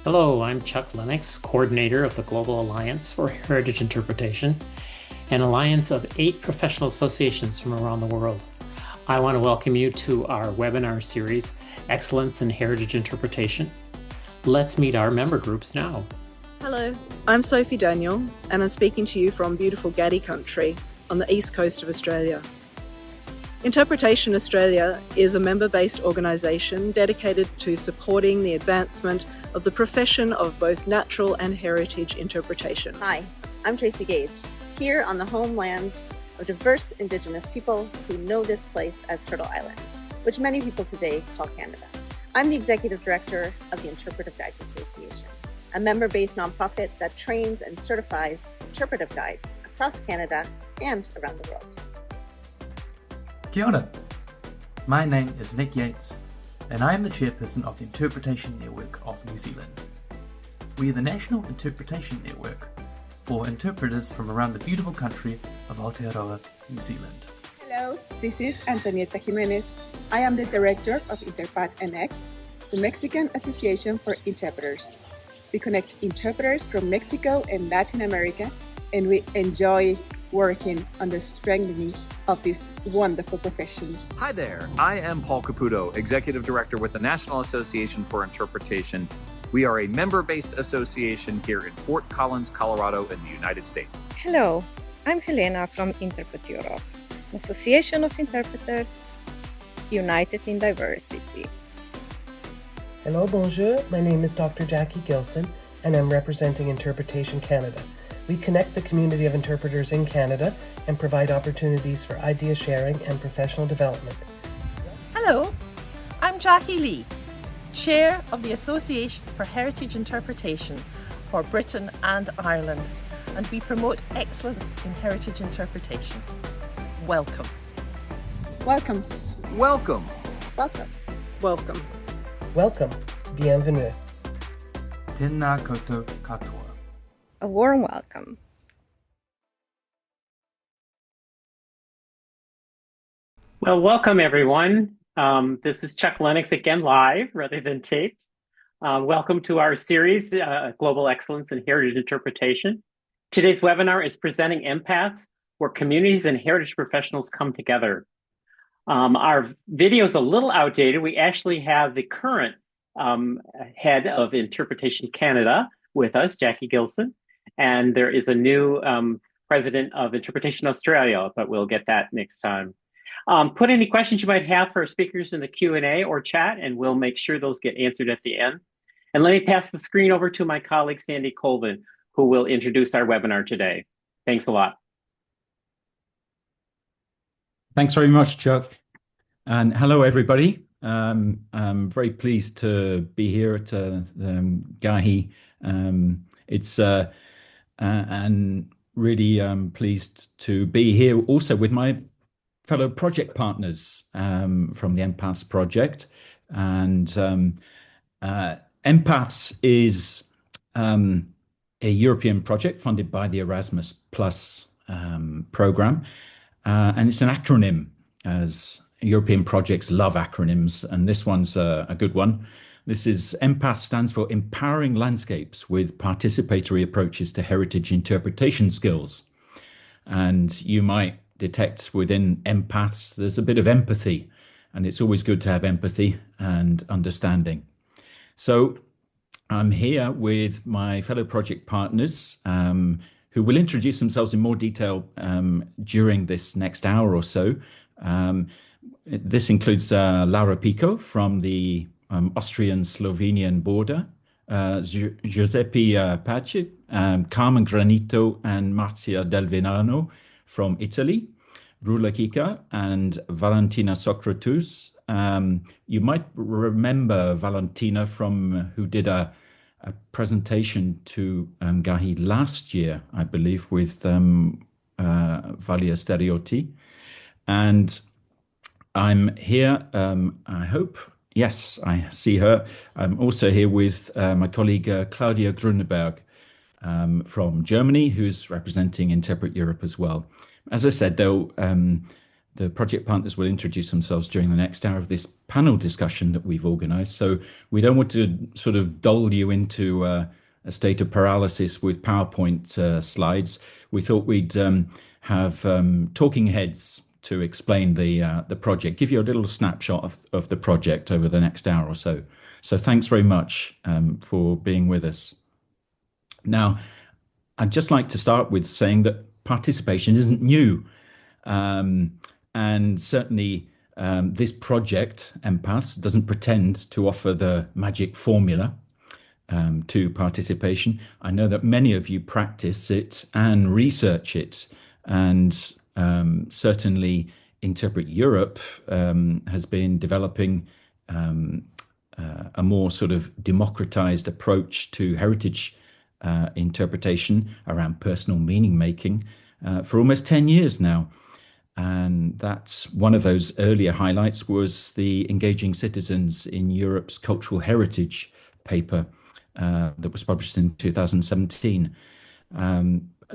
Hello, I'm Chuck Lennox, coordinator of the Global Alliance for Heritage Interpretation, an alliance of 8 professional associations from around the world. I want to welcome you to our webinar series, Excellence in Heritage Interpretation. Let's meet our member groups now. Hello, I'm Sophie Daniel, and I'm speaking to you from beautiful Gadi country on the east coast of Australia. Interpretation Australia is a member-based organisation dedicated to supporting the advancement of the profession of both natural and heritage interpretation. Hi, I'm Tracy Gage, here on the homeland of diverse Indigenous people who know this place as Turtle Island, which many people today call Canada. I'm the Executive Director of the Interpretive Guides Association, a member-based nonprofit that trains and certifies interpretive guides across Canada and around the world. Kia ora. My name is Nick Yates, and I am the chairperson of the Interpretation Network of New Zealand. We are the national interpretation network for interpreters from around the beautiful country of Aotearoa, New Zealand. Hello, this is Antonieta Jimenez. I am the director of Interpath NX, the Mexican Association for Interpreters. We connect interpreters from Mexico and Latin America, and we enjoy working on the strengthening of this wonderful profession. Hi there, I am Paul Caputo, Executive Director with the National Association for Interpretation. We are a member-based association here in Fort Collins, Colorado in the United States. Hello, I'm Helena from Interpret Europe, the Association of Interpreters United in Diversity. Hello, bonjour. My name is Dr. Jackie Gilson, and I'm representing Interpretation Canada. We connect the community of interpreters in Canada and provide opportunities for idea sharing and professional development. Hello, I'm Jackie Lee, Chair of the Association for Heritage Interpretation for Britain and Ireland, and we promote excellence in heritage interpretation. Welcome. Welcome. Welcome. Welcome. Welcome. Welcome. Bienvenue. Tēnā koutou katoa. A warm welcome. Well, welcome everyone. This is Chuck Lennox again live rather than taped. Welcome to our series, Global Excellence in Heritage Interpretation. Today's webinar is presenting Empaths, where communities and heritage professionals come together. Our video is a little outdated. We actually have the current head of Interpretation Canada with us, Jackie Gilson, and there is a new president of Interpretation Australia, but we'll get that next time. Put any questions you might have for our speakers in the Q&A or chat, and we'll make sure those get answered at the end. And let me pass the screen over to my colleague, Sandy Colvin, who will introduce our webinar today. Thanks a lot. Thanks very much, Chuck. And hello, everybody. I'm very pleased to be here at Gahi. And really pleased to be here also with my fellow project partners from the Empaths project. And Empaths is a European project funded by the Erasmus Plus program. And it's an acronym, as European projects love acronyms, and this one's a good one. This is Empath stands for Empowering Landscapes with Participatory Approaches to Heritage Interpretation Skills. And you might detect within Empaths, there's a bit of empathy, and it's always good to have empathy and understanding. So I'm here with my fellow project partners who will introduce themselves in more detail during this next hour or so. This includes Laura Pico from the Austrian-Slovenian border, Giuseppe Pace, Carmen Granito and Marzia Del Venano from Italy, Rula Kika and Valentina Socratus. You might remember Valentina from who did a presentation to Gahi last year, I believe, with Valia Stereotti. And I'm here, I hope, yes, I see her. I'm also here with my colleague Claudia Grunberg from Germany, who's representing Interpret Europe as well. As I said, though, the project partners will introduce themselves during the next hour of this panel discussion that we've organized. So we don't want to sort of dull you into a state of paralysis with PowerPoint slides. We thought we'd have talking heads to explain the project, give you a little snapshot of the project over the next hour or so. So thanks very much for being with us. Now, I'd just like to start with saying that participation isn't new. And certainly this project, Empaths, doesn't pretend to offer the magic formula to participation. I know that many of you practice it and research it, and certainly Interpret Europe has been developing a more sort of democratized approach to heritage interpretation around personal meaning making for almost 10 years now. And that's one of those earlier highlights was the Engaging Citizens in Europe's Cultural Heritage paper that was published in 2017.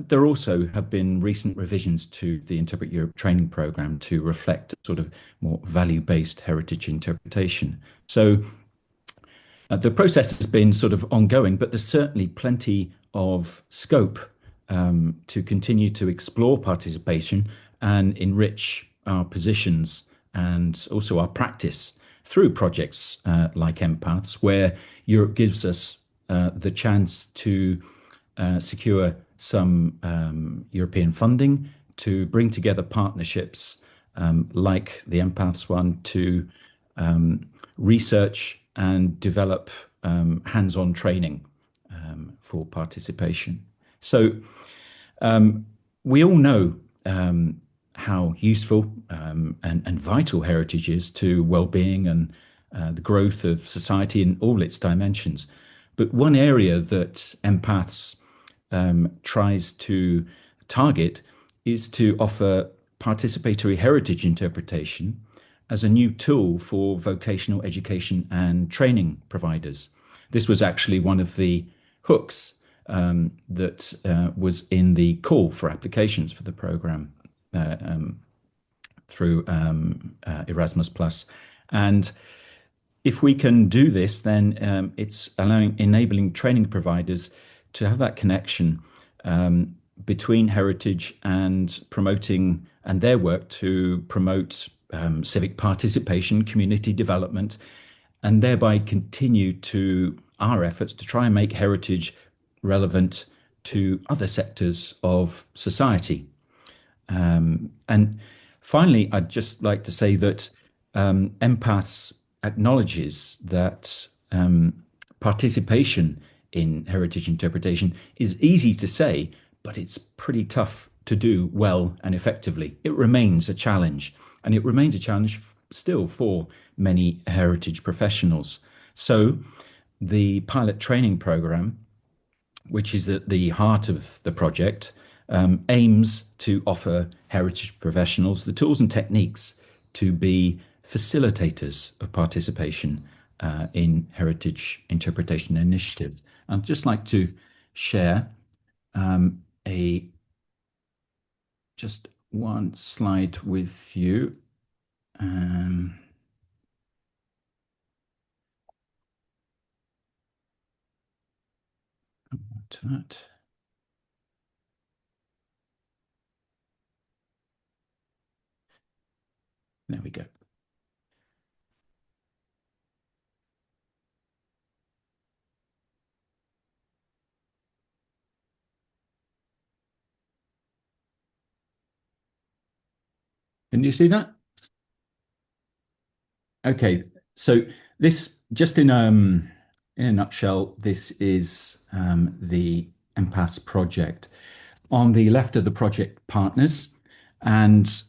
There also have been recent revisions to the Interpret Europe training program to reflect sort of more value-based heritage interpretation. So the process has been sort of ongoing, but there's certainly plenty of scope to continue to explore participation and enrich our positions and also our practice through projects like Empaths, where Europe gives us the chance to secure some European funding to bring together partnerships like the Empaths one to research and develop hands-on training for participation. So we all know how useful and vital heritage is to well-being and the growth of society in all its dimensions. But one area that Empaths tries to target is to offer participatory heritage interpretation as a new tool for vocational education and training providers. This was actually one of the hooks that was in the call for applications for the program through Erasmus+. And if we can do this, then it's enabling training providers to have that connection between heritage and promoting, and their work to promote civic participation, community development, and thereby continue to our efforts to try and make heritage relevant to other sectors of society. And finally, I'd just like to say that Empaths acknowledges that participation in heritage interpretation is easy to say, but it's pretty tough to do well and effectively. It remains a challenge, and it remains a challenge still for many heritage professionals. So the pilot training program, which is at the heart of the project, aims to offer heritage professionals the tools and techniques to be facilitators of participation in heritage interpretation initiatives. I'd just like to share just one slide with you. To that. There we go. Can you see that? Okay, so this just in a nutshell, this is the Empaths project. On the left are the project partners, and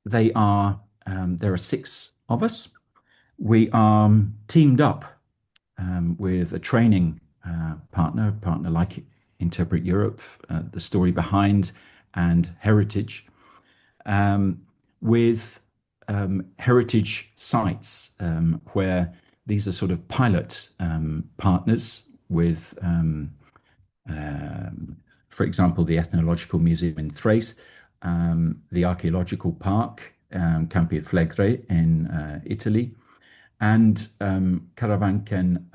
there are 6 of us. We are teamed up with a training partner like Interpret Europe, the story behind, and Heritage, with heritage sites where these are sort of pilot partners with, for example, the Ethnological Museum in Thrace, the archaeological park, Campi Flegrei in Italy, and Caravanken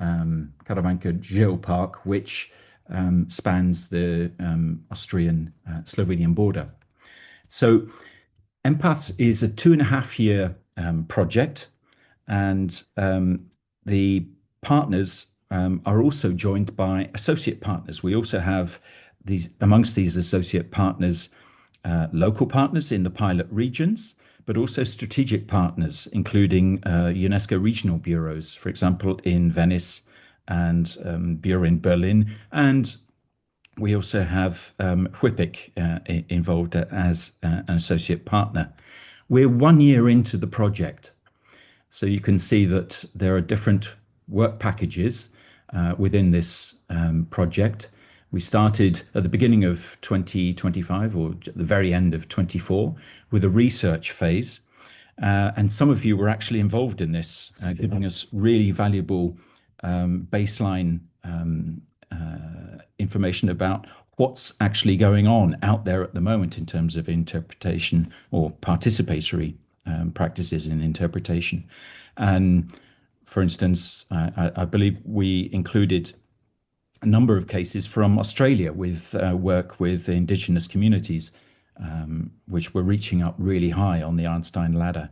Geopark, which spans the Austrian Slovenian border. So Empaths is a 2.5 year project, and the partners are also joined by associate partners. We also have amongst these associate partners, local partners in the pilot regions, but also strategic partners, including UNESCO regional bureaus, for example, in Venice and Bureau in Berlin. And we also have Whippic involved as an associate partner. We're 1 year into the project, so you can see that there are different work packages within this project. We started at the beginning of 2025 or at the very end of 24 with a research phase. And some of you were actually involved in this, giving us really valuable baseline information about what's actually going on out there at the moment in terms of interpretation or participatory practices in interpretation. And for instance, I believe we included a number of cases from Australia with work with Indigenous communities, which were reaching up really high on the Einstein ladder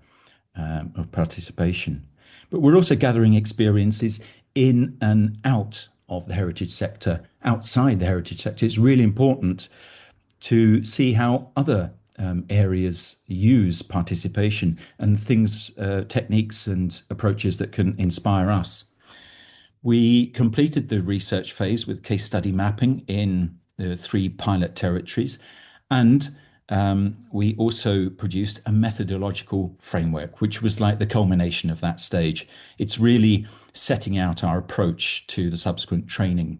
of participation. But we're also gathering experiences in and out of the heritage sector, outside the heritage sector. It's really important to see how other areas use participation and things, techniques and approaches that can inspire us. We completed the research phase with case study mapping in the 3 pilot territories, and we also produced a methodological framework, which was like the culmination of that stage. It's really setting out our approach to the subsequent training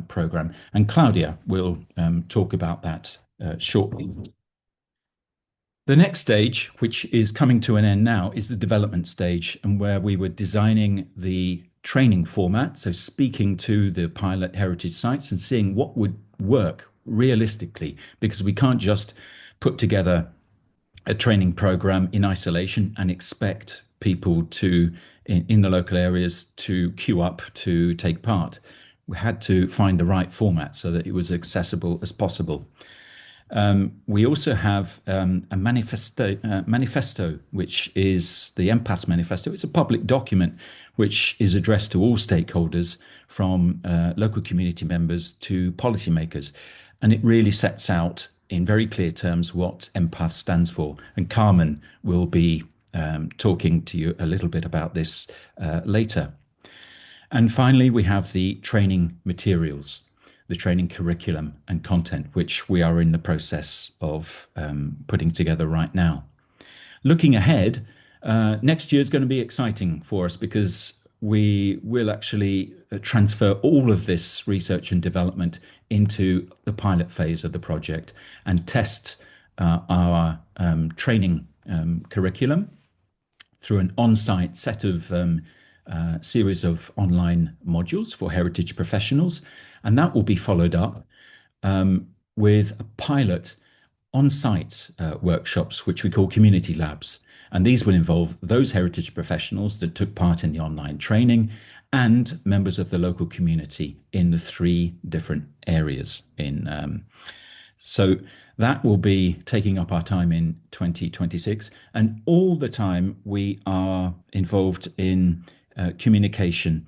program, and Claudia will talk about that shortly. The next stage, which is coming to an end now, is the development stage, and where we were designing the training format, so speaking to the pilot heritage sites and seeing what would work realistically, because we can't just put together a training program in isolation and expect people to, in the local areas, to queue up to take part. We had to find the right format so that it was accessible as possible. We also have a manifesto, which is the Empaths Manifesto. It's a public document which is addressed to all stakeholders, from local community members to policymakers. And it really sets out in very clear terms what Empaths stands for. And Carmen will be talking to you a little bit about this later. And finally, we have the training materials, the training curriculum and content, which we are in the process of putting together right now. Looking ahead, next year is going to be exciting for us, because we will actually transfer all of this research and development into the pilot phase of the project and test our training curriculum through an on-site set of series of online modules for heritage professionals. And that will be followed up with a pilot on-site workshops, which we call community labs. And these will involve those heritage professionals that took part in the online training and members of the local community in the 3 different areas. So that will be taking up our time in 2026. And all the time we are involved in communication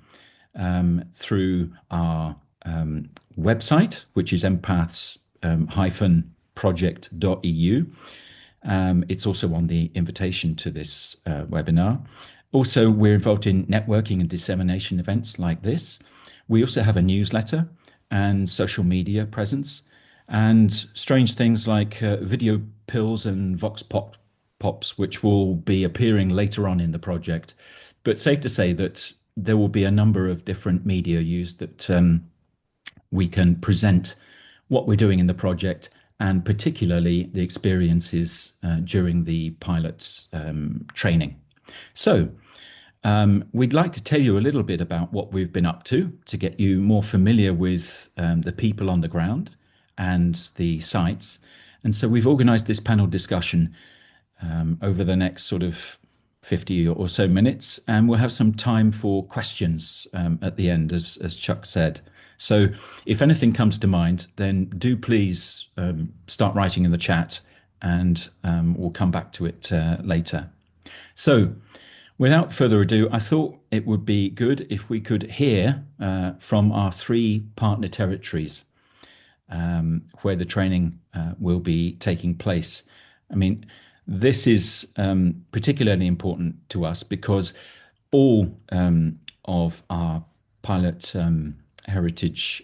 through our website, which is empaths-project.eu. It's also on the invitation to this webinar. Also, we're involved in networking and dissemination events like this. We also have a newsletter and social media presence, and strange things like video pills and vox pops, which will be appearing later on in the project. But safe to say that there will be a number of different media used that we can present what we're doing in the project, and particularly the experiences during the pilot training. So we'd like to tell you a little bit about what we've been up to get you more familiar with the people on the ground and the sites, And so we've organized this panel discussion over the next sort of 50 or so minutes, and we'll have some time for questions at the end, as Chuck said. So if anything comes to mind, then do please start writing in the chat, and we'll come back to it later. So without further ado, I thought it would be good if we could hear from our 3 partner territories where the training will be taking place. I mean, this is particularly important to us because all of our pilot heritage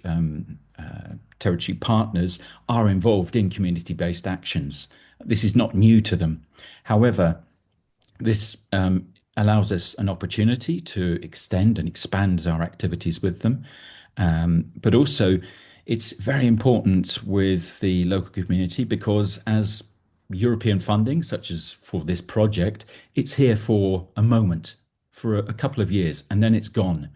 territory partners are involved in community-based actions. This is not new to them. However, this allows us an opportunity to extend and expand our activities with them. But also, it's very important with the local community because as European funding, such as for this project, it's here for a moment, for a couple of years, and then it's gone.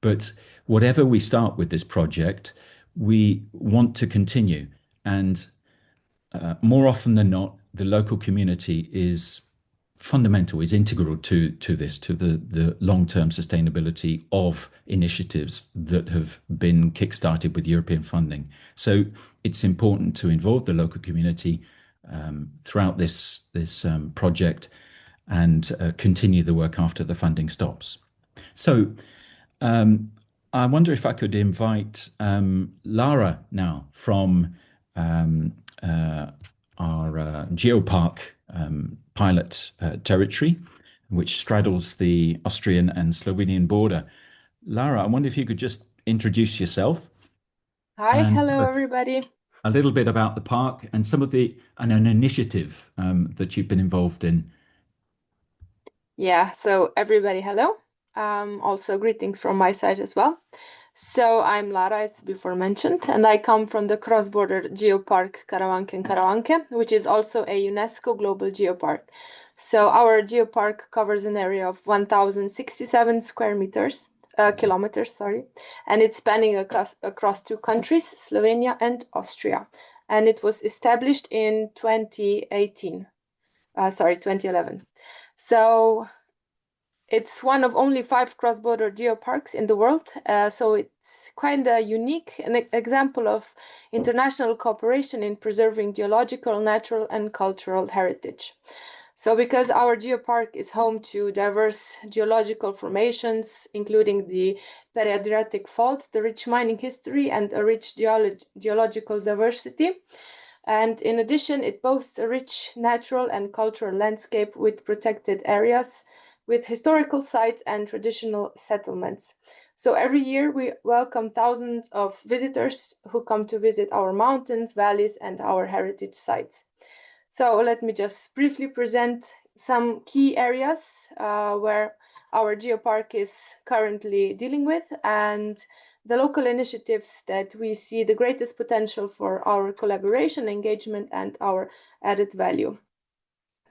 But whatever we start with this project, we want to continue. And more often than not, the local community is fundamental, is integral to this, to the long-term sustainability of initiatives that have been kickstarted with European funding. So it's important to involve the local community throughout this project and continue the work after the funding stops. So I wonder if I could invite Lara now from our Geopark pilot territory, which straddles the Austrian and Slovenian border. Lara, I wonder if you could just introduce yourself. Hi, hello everybody. A little bit about the park and some of an initiative that you've been involved in. Yeah, so everybody, hello. Also greetings from my side as well. So I'm Lara, as before mentioned, and I come from the cross-border Geopark Karawanke, which is also a UNESCO Global Geopark. So our geopark covers an area of 1,067 kilometers, and it's spanning across 2 countries, Slovenia and Austria. And it was established in 2011. So it's one of only 5 cross-border geoparks in the world, so it's kind of unique, an example of international cooperation in preserving geological, natural, and cultural heritage. So because our geopark is home to diverse geological formations, including the Peri-Adriatic Fault, the rich mining history, and a rich geological diversity, and in addition, it boasts a rich natural and cultural landscape with protected areas, with historical sites and traditional settlements. So every year we welcome thousands of visitors who come to visit our mountains, valleys, and our heritage sites. So let me just briefly present some key areas where our geopark is currently dealing with and the local initiatives that we see the greatest potential for our collaboration, engagement, and our added value.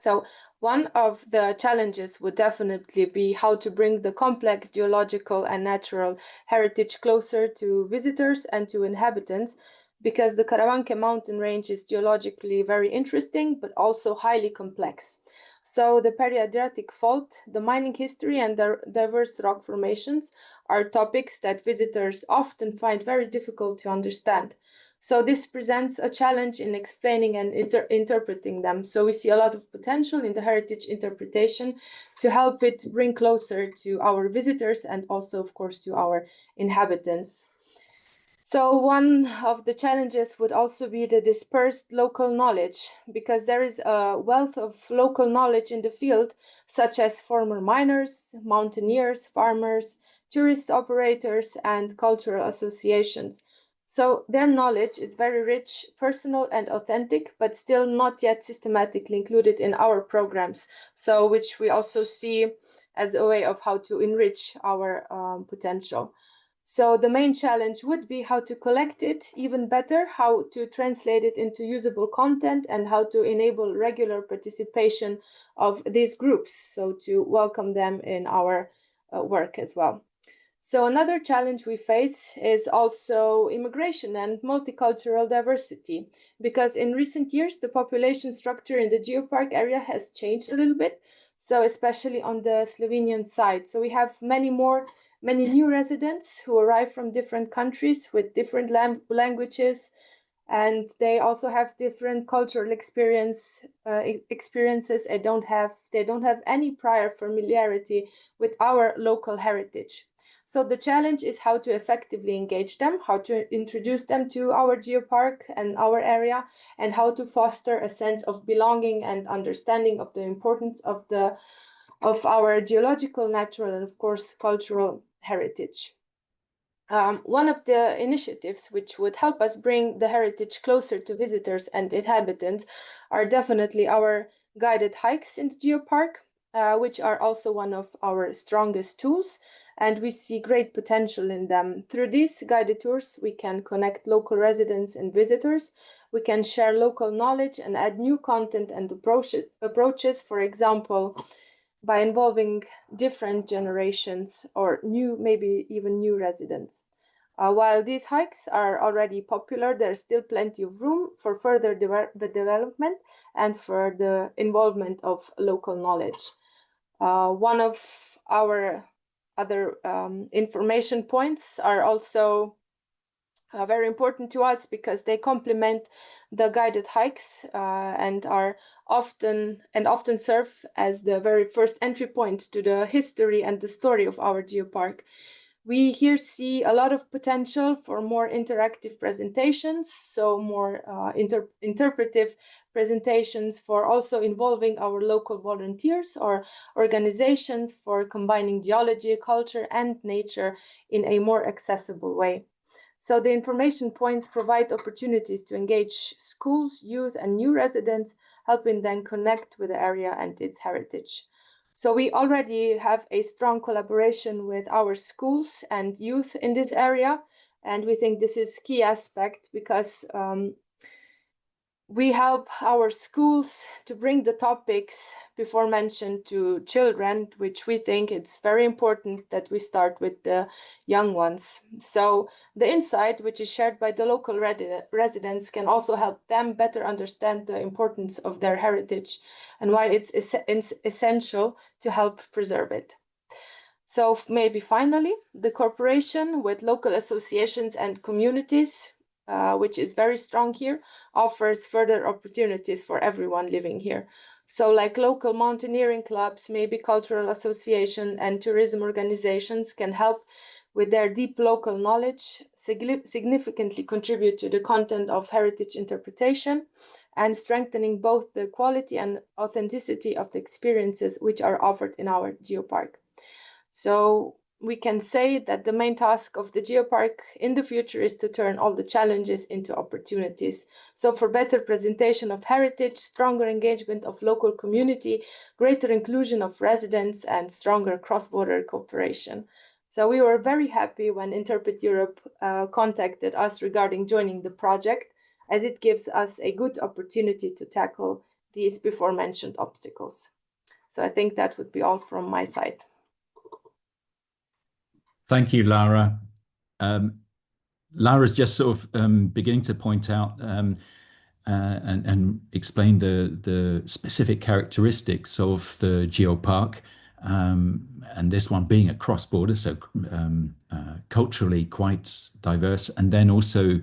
So one of the challenges would definitely be how to bring the complex geological and natural heritage closer to visitors and to inhabitants, because the Karawanke mountain range is geologically very interesting, but also highly complex. So the Peri-Adriatic Fault, the mining history, and the diverse rock formations are topics that visitors often find very difficult to understand. So this presents a challenge in explaining and interpreting them. So we see a lot of potential in the heritage interpretation to help it bring closer to our visitors and also, of course, to our inhabitants. So one of the challenges would also be the dispersed local knowledge, because there is a wealth of local knowledge in the field, such as former miners, mountaineers, farmers, tourist operators, and cultural associations. So their knowledge is very rich, personal, and authentic, but still not yet systematically included in our programs. So which we also see as a way of how to enrich our potential. So the main challenge would be how to collect it even better, how to translate it into usable content, and how to enable regular participation of these groups, so to welcome them in our work as well. So another challenge we face is also immigration and multicultural diversity, because in recent years, the population structure in the geopark area has changed a little bit. So especially on the Slovenian side. So we have many new residents who arrive from different countries with different languages, and they also have different cultural experiences. They don't have any prior familiarity with our local heritage. So the challenge is how to effectively engage them, how to introduce them to our geopark and our area, and how to foster a sense of belonging and understanding of the importance of our geological, natural, and of course cultural heritage. One of the initiatives which would help us bring the heritage closer to visitors and inhabitants are definitely our guided hikes in the geopark, which are also one of our strongest tools, and we see great potential in them. Through these guided tours, we can connect local residents and visitors, we can share local knowledge and add new content and approaches, for example, by involving different generations or maybe even new residents. While these hikes are already popular, there's still plenty of room for further development and for the involvement of local knowledge. One of our other information points are also very important to us because they complement the guided hikes and often serve as the very first entry point to the history and the story of our geopark. We here see a lot of potential for more interactive presentations, so more interpretive presentations for also involving our local volunteers or organizations for combining geology, culture, and nature in a more accessible way. So the information points provide opportunities to engage schools, youth, and new residents, helping them connect with the area and its heritage. So we already have a strong collaboration with our schools and youth in this area, and we think this is a key aspect because we help our schools to bring the topics before mentioned to children, which we think it's very important that we start with the young ones. So the insight, which is shared by the local residents, can also help them better understand the importance of their heritage and why it's essential to help preserve it. So maybe finally, the cooperation with local associations and communities, which is very strong here, offers further opportunities for everyone living here. So like local mountaineering clubs, maybe cultural association and tourism organizations can help with their deep local knowledge, significantly contribute to the content of heritage interpretation and strengthening both the quality and authenticity of the experiences which are offered in our geopark. So we can say that the main task of the geopark in the future is to turn all the challenges into opportunities. So for better presentation of heritage, stronger engagement of local community, greater inclusion of residents, and stronger cross-border cooperation. So we were very happy when Interpret Europe contacted us regarding joining the project, as it gives us a good opportunity to tackle these before mentioned obstacles. So I think that would be all from my side. Thank you, Lara. Lara's just sort of beginning to point out and explain the specific characteristics of the geopark, and this one being a cross-border, so culturally quite diverse. And then also,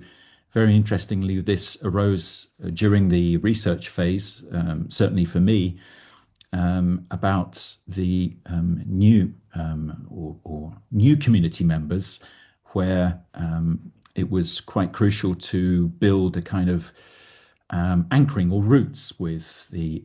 very interestingly, this arose during the research phase, certainly for me, about the new community members, where it was quite crucial to build a kind of anchoring or roots with the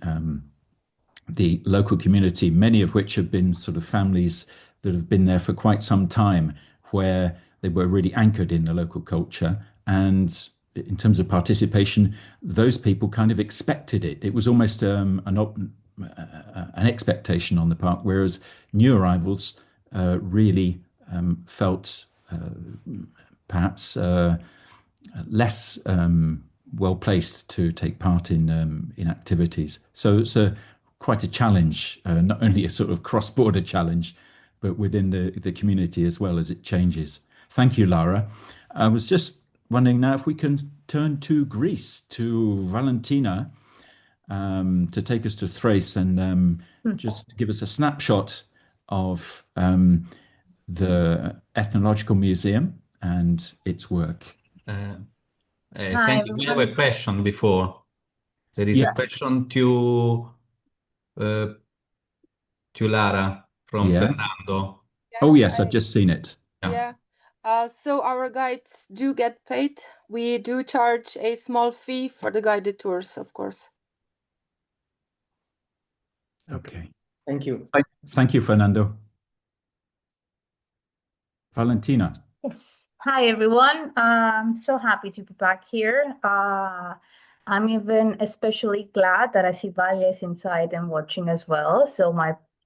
local community, many of which have been sort of families that have been there for quite some time, where they were really anchored in the local culture. And in terms of participation, those people kind of expected it. It was almost an expectation on the part, whereas new arrivals really felt perhaps less well placed to take part in activities. So it's quite a challenge, not only a sort of cross-border challenge, but within the community as well as it changes. Thank you, Lara. I was just wondering now if we can turn to Greece, to Valentina, to take us to Thrace and just give us a snapshot of the Ethnological Museum and its work. Thank you. We have a question before. There is a question to Lara from Fernando. Oh, yes, I've just seen it. Yeah. So our guides do get paid. We do charge a small fee for the guided tours, of course. Okay. Thank you. Thank you, Fernando. Valentina. Yes. Hi, everyone. I'm so happy to be back here. I'm even especially glad that I see Valle is inside and watching as well. So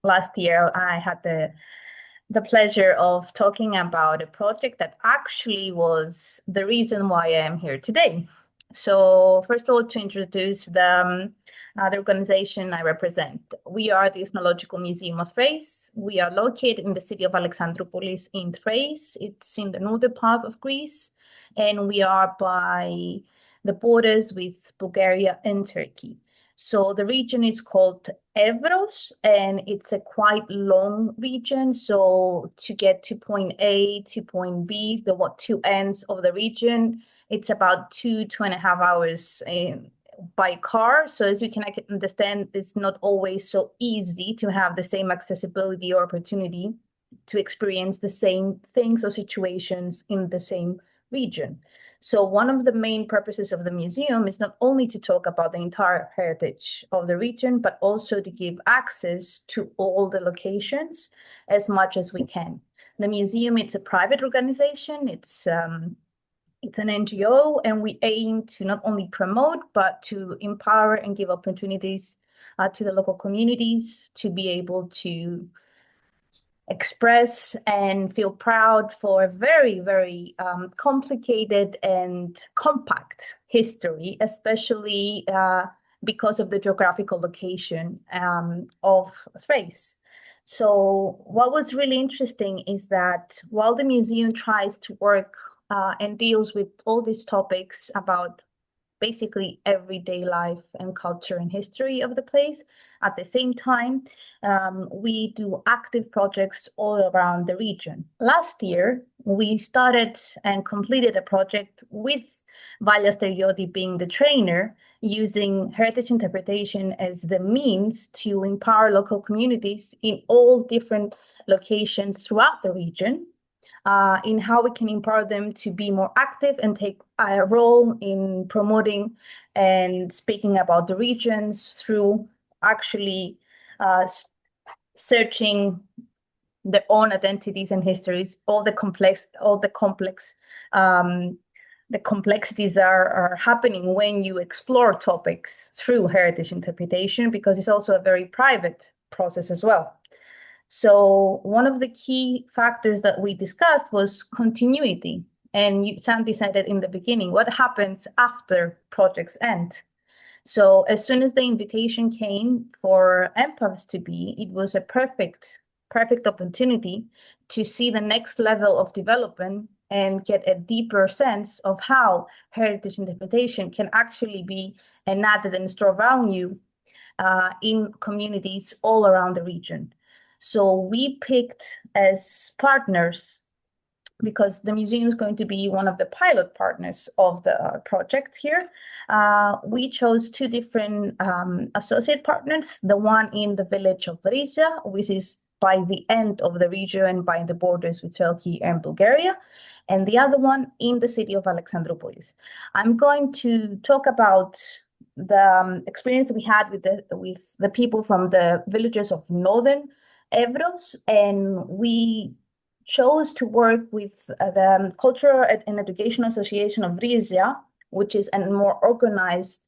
last year, I had the pleasure of talking about a project that actually was the reason why I am here today. So first of all, to introduce the organization I represent. We are the Ethnological Museum of Thrace. We are located in the city of Alexandroupolis in Thrace. It's in the northern part of Greece, and we are by the borders with Bulgaria and Turkey. So the region is called Evros, and it's a quite long region. So to get to point A to point B, the two ends of the region, it's about 2.5 hours by car. So as we can understand, it's not always so easy to have the same accessibility or opportunity to experience the same things or situations in the same region. So one of the main purposes of the museum is not only to talk about the entire heritage of the region, but also to give access to all the locations as much as we can. The museum, it's a private organization. It's an NGO, and we aim to not only promote, but to empower and give opportunities to the local communities to be able to express and feel proud for a very, very complicated and compact history, especially because of the geographical location of Thrace. So what was really interesting is that while the museum tries to work and deals with all these topics about basically everyday life and culture and history of the place, at the same time, we do active projects all around the region. Last year, we started and completed a project with Valle Sterioti being the trainer, using heritage interpretation as the means to empower local communities in all different locations throughout the region, in how we can empower them to be more active and take a role in promoting and speaking about the regions through actually searching their own identities and histories. The complexities are happening when you explore topics through heritage interpretation, because it's also a very private process as well. So one of the key factors that we discussed was continuity. And Sandy said it in the beginning, what happens after projects end? So as soon as the invitation came for Empaths to be, it was a perfect opportunity to see the next level of development and get a deeper sense of how heritage interpretation can actually be an added and store value in communities all around the region. So we picked as partners, because the museum is going to be one of the pilot partners of the project here. We chose two different associate partners, the one in the village of Vrija, which is by the end of the region, by the borders with Turkey and Bulgaria, and the other one in the city of Alexandroupolis. I'm going to talk about the experience we had with the people from the villages of northern Evros, and we chose to work with the Cultural and Educational Association of Vrija, which is a more organized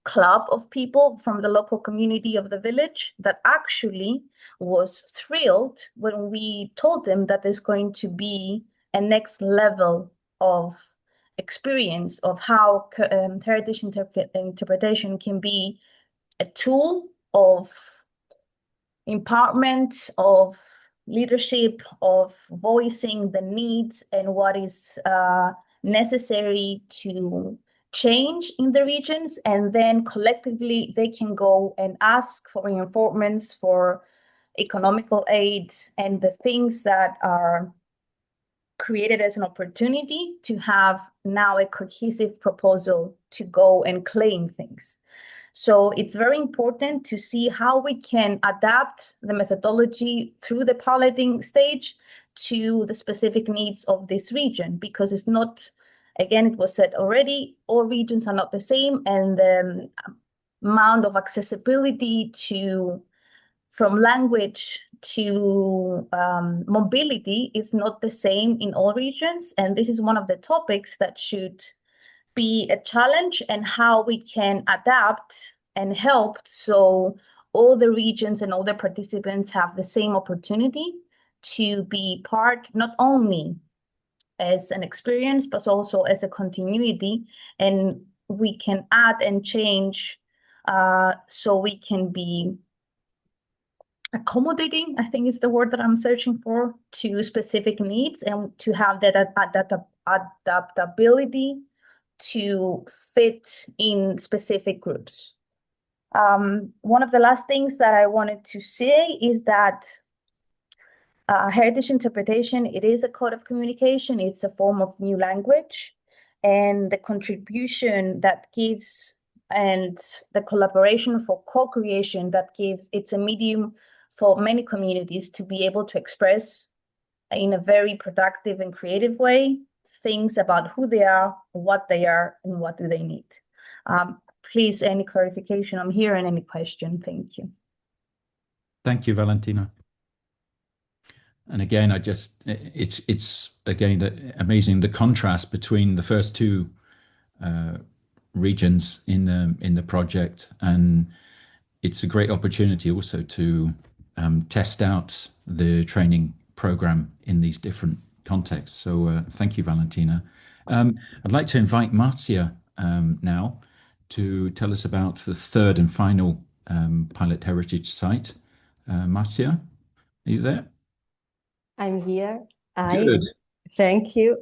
club of people from the local community of the village that actually was thrilled when we told them that there's going to be a next level of experience of how heritage interpretation can be a tool of empowerment, of leadership, of voicing the needs and what is necessary to change in the regions, and then collectively they can go and ask for informants, for economical aid, and the things that are created as an opportunity to have now a cohesive proposal to go and claim things. So it's very important to see how we can adapt the methodology through the piloting stage to the specific needs of this region, because it's not, again, it was said already, all regions are not the same, and the amount of accessibility to from language to mobility is not the same in all regions. And this is one of the topics that should be a challenge, and how we can adapt and help so all the regions and all the participants have the same opportunity to be part, not only as an experience, but also as a continuity. And we can add and change so we can be accommodating, I think is the word that I'm searching for, to specific needs, and to have that adaptability to fit in specific groups. One of the last things that I wanted to say is that heritage interpretation, it is a code of communication, it's a form of new language, and the contribution that gives and the collaboration for co-creation that gives, it's a medium for many communities to be able to express in a very productive and creative way things about who they are, what they are, and what do they need. Please, any clarification? I'm here, and any question. Thank you. Thank you, Valentina. And again, it's again amazing the contrast between the first two regions in the project, and it's a great opportunity also to test out the training program in these different contexts. So thank you, Valentina. I'd like to invite Marcia now to tell us about the third and final pilot heritage site. Marcia, are you there? I'm here. Good. Thank you.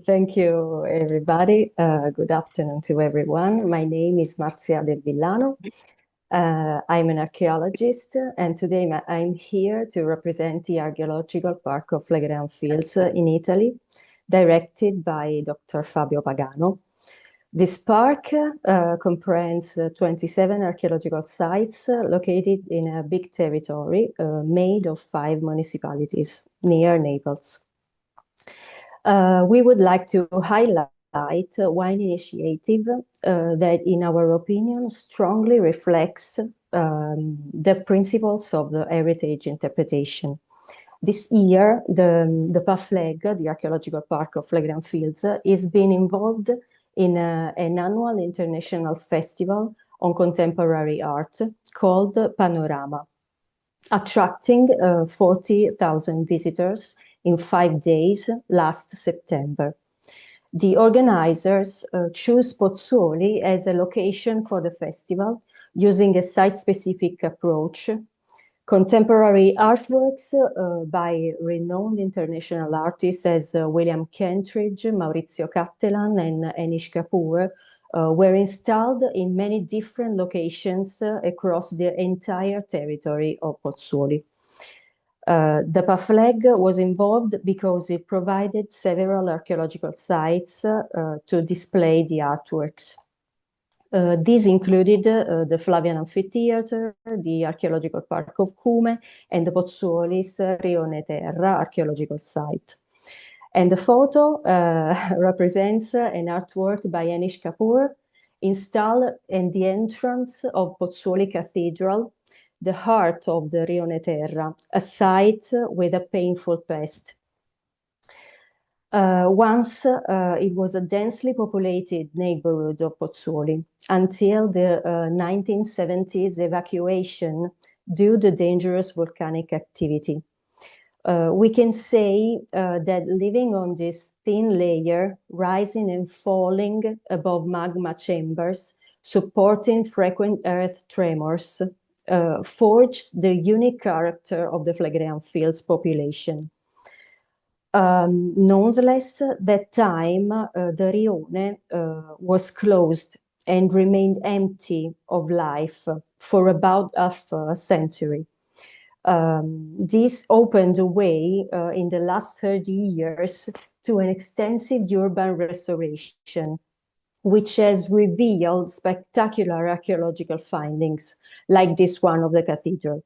Thank you, everybody. Good afternoon to everyone. My name is Marcia Del Villano. I'm an archaeologist, and today I'm here to represent the Archaeological Park of Flegrán Fields in Italy, directed by Dr. Fabio Pagano. This park comprises 27 archaeological sites located in a big territory made of 5 municipalities near Naples. We would like to highlight one initiative that, in our opinion, strongly reflects the principles of the heritage interpretation. This year, the PAFLEG, the Archaeological Park of Flegrán Fields, is being involved in an annual international festival on contemporary art called Panorama, attracting 40,000 visitors in 5 days last September. The organizers choose Pozzuoli as a location for the festival, using a site-specific approach. Contemporary artworks by renowned international artists as William Kentridge, Maurizio Cattelan, and Anish Kapoor were installed in many different locations across the entire territory of Pozzuoli. The PAFLEG was involved because it provided several archaeological sites to display the artworks. These included the Flavian Amphitheater, the Archaeological Park of Cume, and the Pozzuoli's Rione Terra archaeological site. And the photo represents an artwork by Anish Kapoor installed in the entrance of Pozzuoli Cathedral, the heart of the Rione Terra, a site with a painful past. Once it was a densely populated neighborhood of Pozzuoli until the 1970s evacuation due to dangerous volcanic activity. We can say that living on this thin layer, rising and falling above magma chambers, supporting frequent earth tremors, forged the unique character of the Phlegraean Fields population. Nonetheless, that time, the Rione was closed and remained empty of life for about half a century. This opened the way in the last 30 years to an extensive urban restoration, which has revealed spectacular archaeological findings, like this one of the cathedral.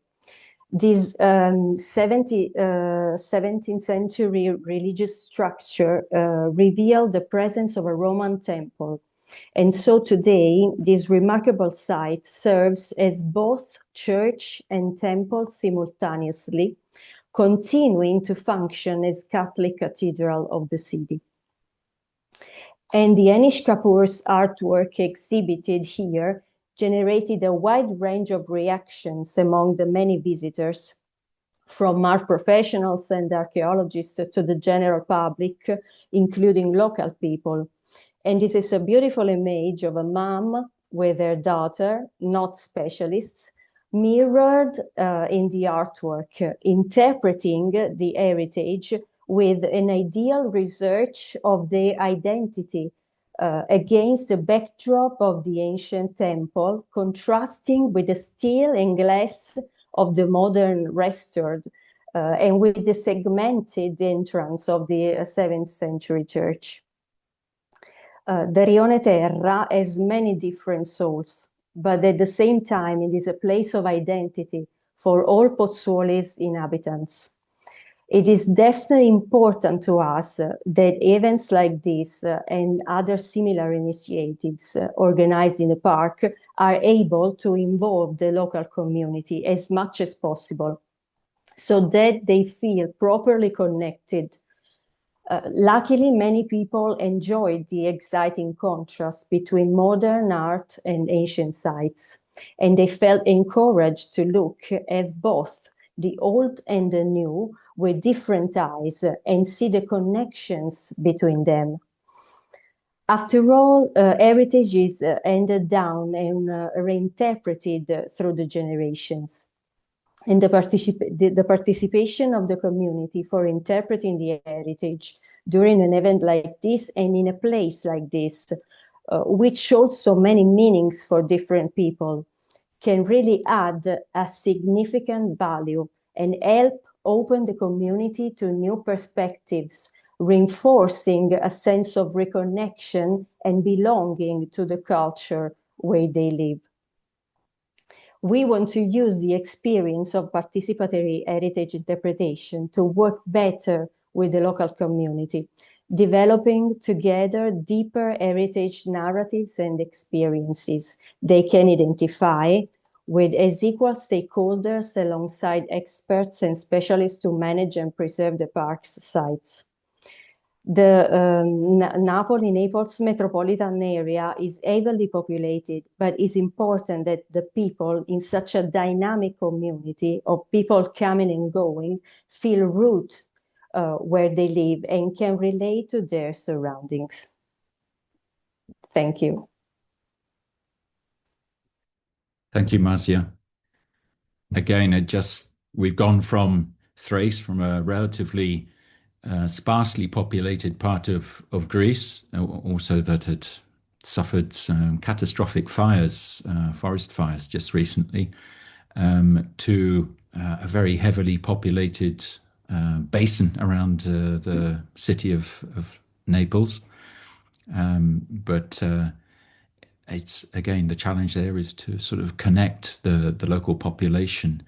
This 17th century religious structure revealed the presence of a Roman temple. And so today, this remarkable site serves as both church and temple simultaneously, continuing to function as Catholic cathedral of the city. And the Anish Kapoor's artwork exhibited here generated a wide range of reactions among the many visitors, from art professionals and archaeologists to the general public, including local people. And this is a beautiful image of a mom with her daughter, not specialists, mirrored in the artwork, interpreting the heritage with an ideal research of their identity against the backdrop of the ancient temple, contrasting with the steel and glass of the modern restored and with the segmented entrance of the 7th century church. The Rione Terra has many different souls, but at the same time, it is a place of identity for all Pozzuoli's inhabitants. It is definitely important to us that events like this and other similar initiatives organized in the park are able to involve the local community as much as possible, so that they feel properly connected. Luckily, many people enjoyed the exciting contrast between modern art and ancient sites, and they felt encouraged to look at both the old and the new with different eyes and see the connections between them. After all, heritage is handed down and reinterpreted through the generations. And the participation of the community for interpreting the heritage during an event like this and in a place like this, which holds so many meanings for different people, can really add a significant value and help open the community to new perspectives, reinforcing a sense of reconnection and belonging to the culture where they live. We want to use the experience of participatory heritage interpretation to work better with the local community, developing together deeper heritage narratives and experiences they can identify with as equal stakeholders alongside experts and specialists to manage and preserve the park's sites. The Naples metropolitan area is heavily populated, but it's important that the people in such a dynamic community of people coming and going feel rooted where they live and can relate to their surroundings. Thank you. Thank you, Marcia. Again, we've gone from Thrace, from a relatively sparsely populated part of Greece, also that had suffered catastrophic fires, forest fires just recently, to a very heavily populated basin around the city of Naples. But it's, again, the challenge there is to sort of connect the local population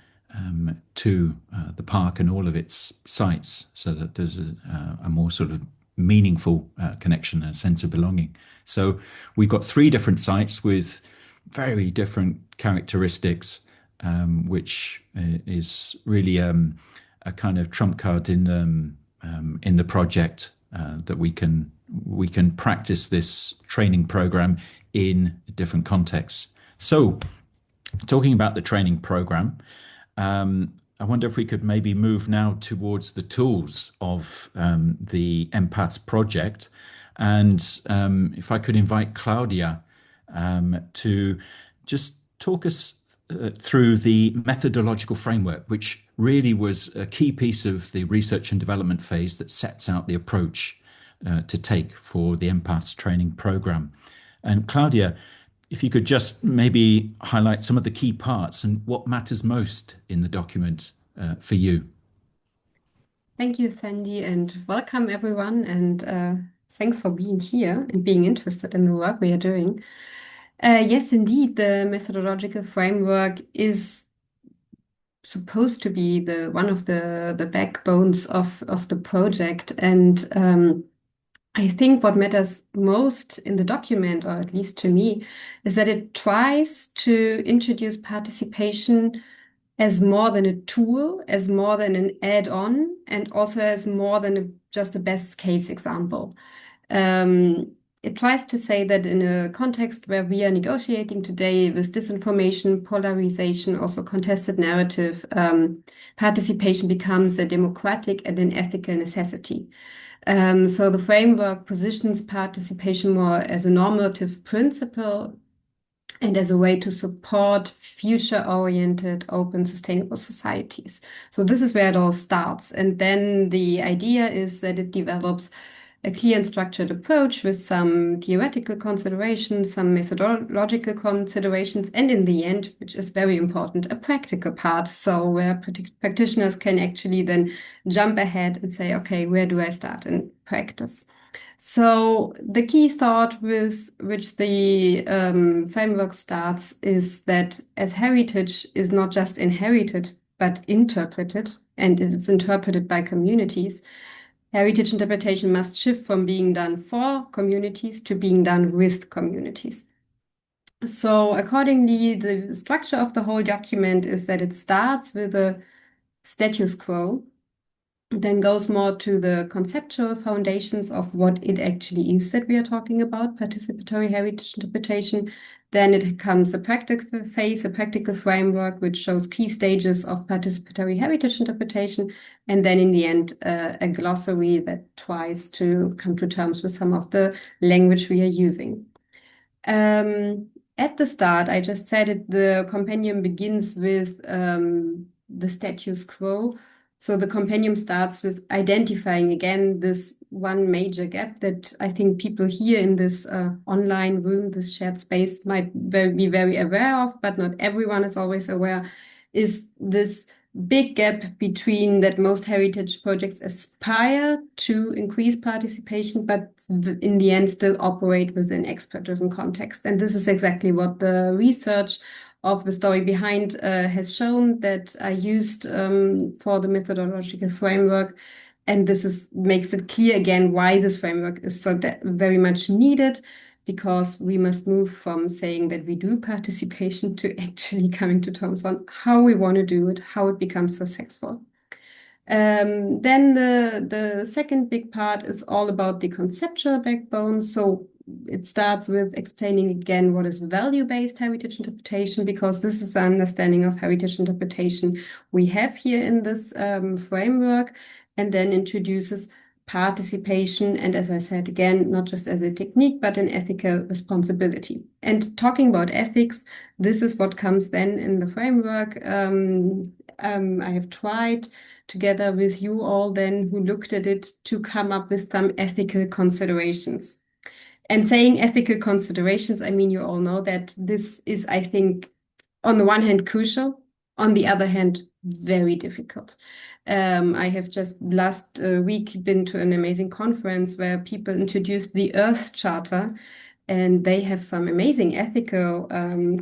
to the park and all of its sites, so that there's a more sort of meaningful connection and sense of belonging. So we've got 3 different sites with very different characteristics, which is really a kind of trump card in the project, that we can practice this training program in different contexts. So, talking about the training program, I wonder if we could maybe move now towards the tools of the Empaths project, and if I could invite Claudia to just talk us through the methodological framework, which really was a key piece of the research and development phase that sets out the approach to take for the Empaths training program. And Claudia, if you could just maybe highlight some of the key parts and what matters most in the document for you. Thank you, Sandy, and welcome everyone. And thanks for being here and being interested in the work we are doing. Yes, indeed, the methodological framework is supposed to be one of the backbones of the project. And I think what matters most in the document, or at least to me, is that it tries to introduce participation as more than a tool, as more than an add-on, and also as more than just a best case example. It tries to say that in a context where we are negotiating today with disinformation, polarization, also contested narrative, participation becomes a democratic and an ethical necessity. So the framework positions participation more as a normative principle and as a way to support future-oriented, open, sustainable societies. So this is where it all starts. And then the idea is that it develops a clear and structured approach with some theoretical considerations, some methodological considerations, and in the end, which is very important, a practical part. So where practitioners can actually then jump ahead and say, okay, where do I start in practice? So the key thought with which the framework starts is that as heritage is not just inherited, but interpreted, and it is interpreted by communities, heritage interpretation must shift from being done for communities to being done with communities. So accordingly, the structure of the whole document is that it starts with a status quo, then goes more to the conceptual foundations of what it actually is that we are talking about, participatory heritage interpretation. Then it comes a practical phase, a practical framework, which shows key stages of participatory heritage interpretation. And then in the end, a glossary that tries to come to terms with some of the language we are using. At the start, I just said it, the compendium begins with the status quo. So the compendium starts with identifying again this one major gap that I think people here in this online room, this shared space, might be very aware of, but not everyone is always aware, is this big gap between that most heritage projects aspire to increase participation, but in the end still operate within expert-driven context. And this is exactly what the research of the story behind has shown that I used for the methodological framework. And this makes it clear again why this framework is so very much needed, because we must move from saying that we do participation to actually coming to terms on how we want to do it, how it becomes successful. Then the second big part is all about the conceptual backbone. So it starts with explaining again what is value-based heritage interpretation, because this is the understanding of heritage interpretation we have here in this framework, and then introduces participation, and as I said again, not just as a technique, but an ethical responsibility. And talking about ethics, this is what comes then in the framework. I have tried together with you all then who looked at it to come up with some ethical considerations. And saying ethical considerations, I mean, you all know that this is, I think, on the one hand, crucial, on the other hand, very difficult. I have just last week been to an amazing conference where people introduced the Earth Charter, and they have some amazing ethical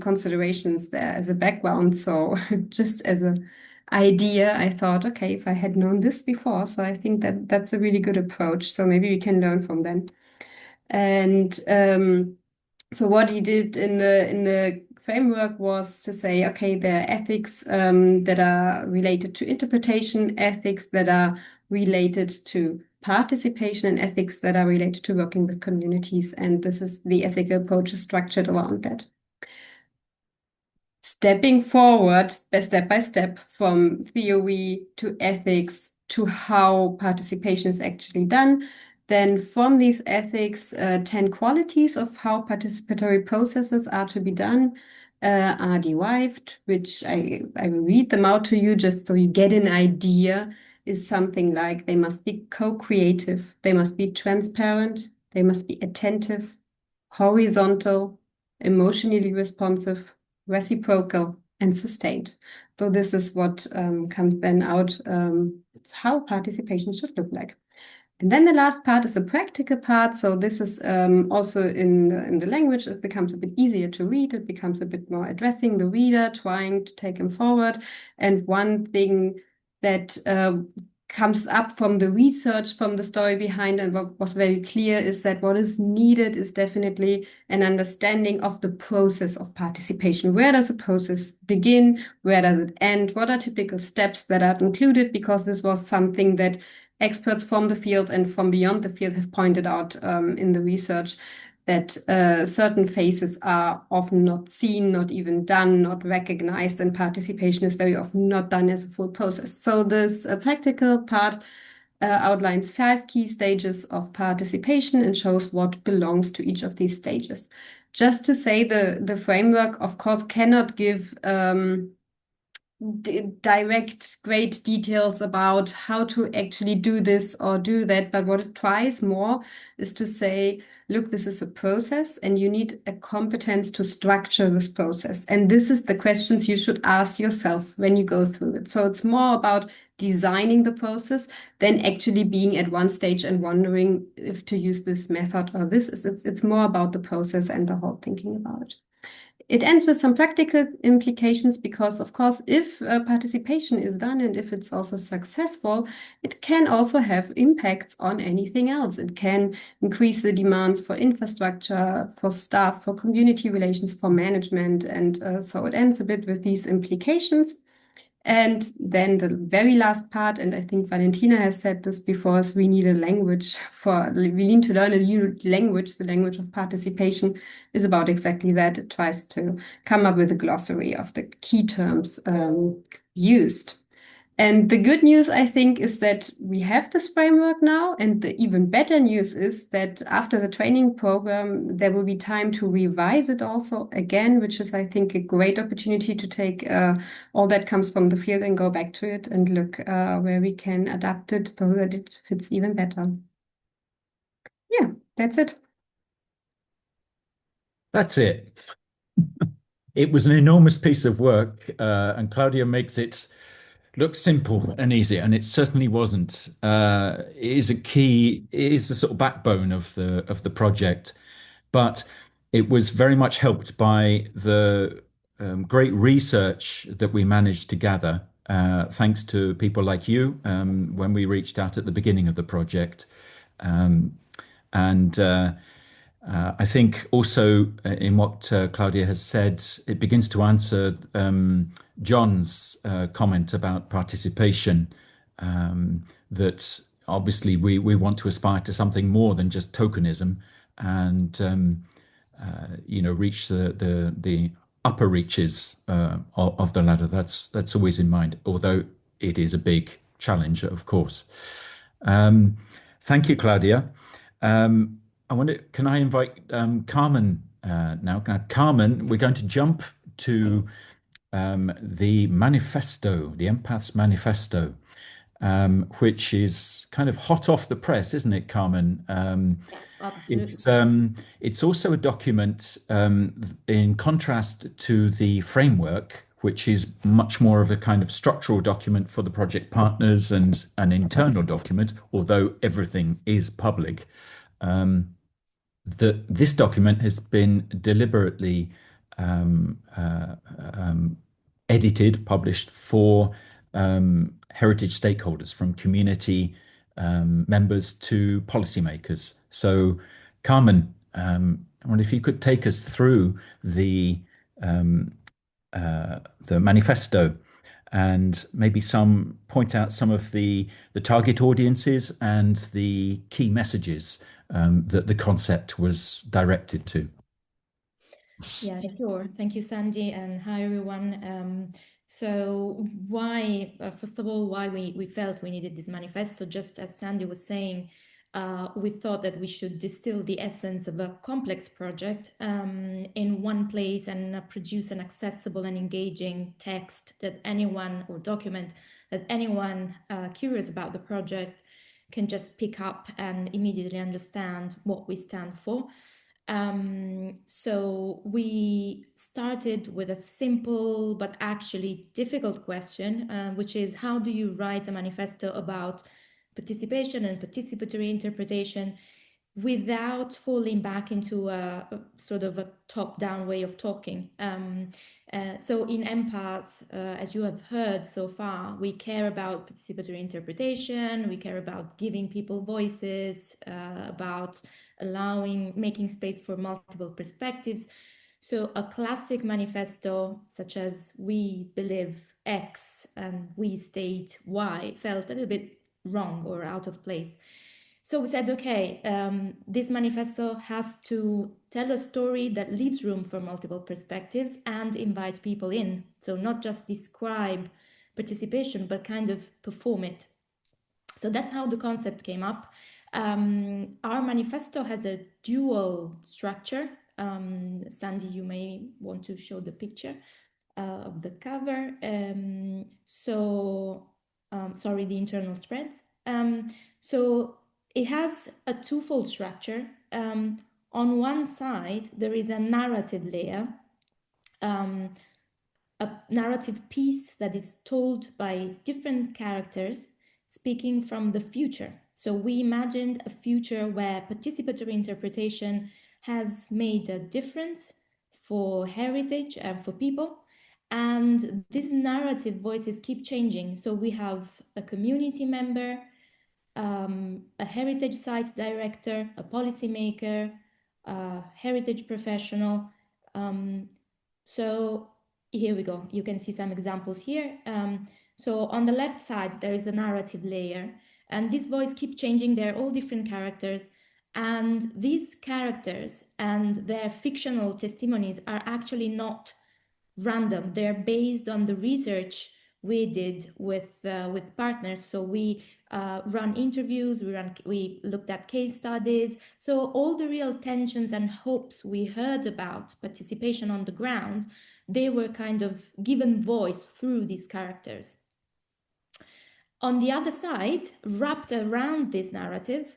considerations there as a background. So just as an idea, I thought, okay, if I had known this before, so I think that that's a really good approach. So maybe we can learn from them. And so what he did in the framework was to say, okay, there are ethics that are related to interpretation, ethics that are related to participation, and ethics that are related to working with communities. And this is the ethical approach is structured around that. Stepping forward step by step from theory to ethics to how participation is actually done. Then from these ethics, 10 qualities of how participatory processes are to be done. are derived, which I will read them out to you just so you get an idea, is something like they must be co-creative, they must be transparent, they must be attentive, horizontal, emotionally responsive, reciprocal, and sustained. So this is what comes then out. It's how participation should look like. And then the last part is the practical part. So this is also in the language, it becomes a bit easier to read. It becomes a bit more addressing the reader, trying to take him forward. And one thing that comes up from the research, from the story behind, and what was very clear is that what is needed is definitely an understanding of the process of participation. Where does the process begin? Where does it end? What are typical steps that are included? Because this was something that experts from the field and from beyond the field have pointed out in the research, that certain phases are often not seen, not even done, not recognized, and participation is very often not done as a full process. So this practical part outlines 5 key stages of participation and shows what belongs to each of these stages. Just to say, the framework, of course, cannot give direct great details about how to actually do this or do that, but what it tries more is to say, look, this is a process and you need a competence to structure this process, and this is the questions you should ask yourself when you go through it. So it's more about designing the process than actually being at one stage and wondering if to use this method or this. It's more about the process and the whole thinking about it. It ends with some practical implications because, of course, if participation is done and if it's also successful, it can also have impacts on anything else. It can increase the demands for infrastructure, for staff, for community relations, for management. And so it ends a bit with these implications. And then the very last part, and I think Valentina has said this before, is we need a language we need to learn a new language. The language of participation is about exactly that. It tries to come up with a glossary of the key terms used. And the good news, I think, is that we have this framework now. And the even better news is that after the training program, there will be time to revise it also again, which is, I think, a great opportunity to take all that comes from the field and go back to it and look where we can adapt it so that it fits even better. Yeah, that's it. That's it. It was an enormous piece of work, and Claudia makes it look simple and easy, and it certainly wasn't. It is the sort of backbone of the project, but it was very much helped by the great research that we managed to gather, thanks to people like you, when we reached out at the beginning of the project. And I think also in what Claudia has said, it begins to answer John's comment about participation, that obviously we want to aspire to something more than just tokenism, and reach the upper reaches of the ladder. That's always in mind, although it is a big challenge, of course. Thank you, Claudia. I wonder, can I invite Carmen now? Now, Carmen, we're going to jump to the manifesto, the Empaths manifesto, which is kind of hot off the press, isn't it, Carmen? Absolutely. It's also a document, in contrast to the framework, which is much more of a kind of structural document for the project partners and an internal document, although everything is public. This document has been deliberately edited, published for heritage stakeholders, from community members to policymakers. So, Carmen, I wonder if you could take us through the manifesto and maybe point out some of the target audiences and the key messages that the concept was directed to. Yeah, sure. Thank you, Sandy, and hi, everyone. So why, first of all, why we felt we needed this manifesto, just as Sandy was saying, we thought that we should distill the essence of a complex project in one place and produce an accessible and engaging text that anyone, or document that anyone curious about the project can just pick up and immediately understand what we stand for. So we started with a simple but actually difficult question, which is, how do you write a manifesto about participation and participatory interpretation without falling back into a sort of a top-down way of talking? So in Empaths, as you have heard so far, we care about participatory interpretation, we care about giving people voices, about making space for multiple perspectives. So a classic manifesto, such as "we believe X" and "we state Y," felt a little bit wrong or out of place. So we said, okay, this manifesto has to tell a story that leaves room for multiple perspectives and invite people in. So not just describe participation, but kind of perform it. So that's how the concept came up. Our manifesto has a dual structure. Sandy, you may want to show the picture of the cover. Sorry, the internal spreads. So it has a twofold structure. On one side, there is a narrative layer, a narrative piece that is told by different characters speaking from the future. So we imagined a future where participatory interpretation has made a difference for heritage and for people. And these narrative voices keep changing. So we have a community member, a heritage site director, a policymaker, a heritage professional. So here we go. You can see some examples here. So on the left side, there is a narrative layer, and this voice keeps changing. They're all different characters. And these characters and their fictional testimonies are actually not random. They're based on the research we did with partners. So we run interviews, we looked at case studies. So all the real tensions and hopes we heard about participation on the ground, they were kind of given voice through these characters. On the other side, wrapped around this narrative,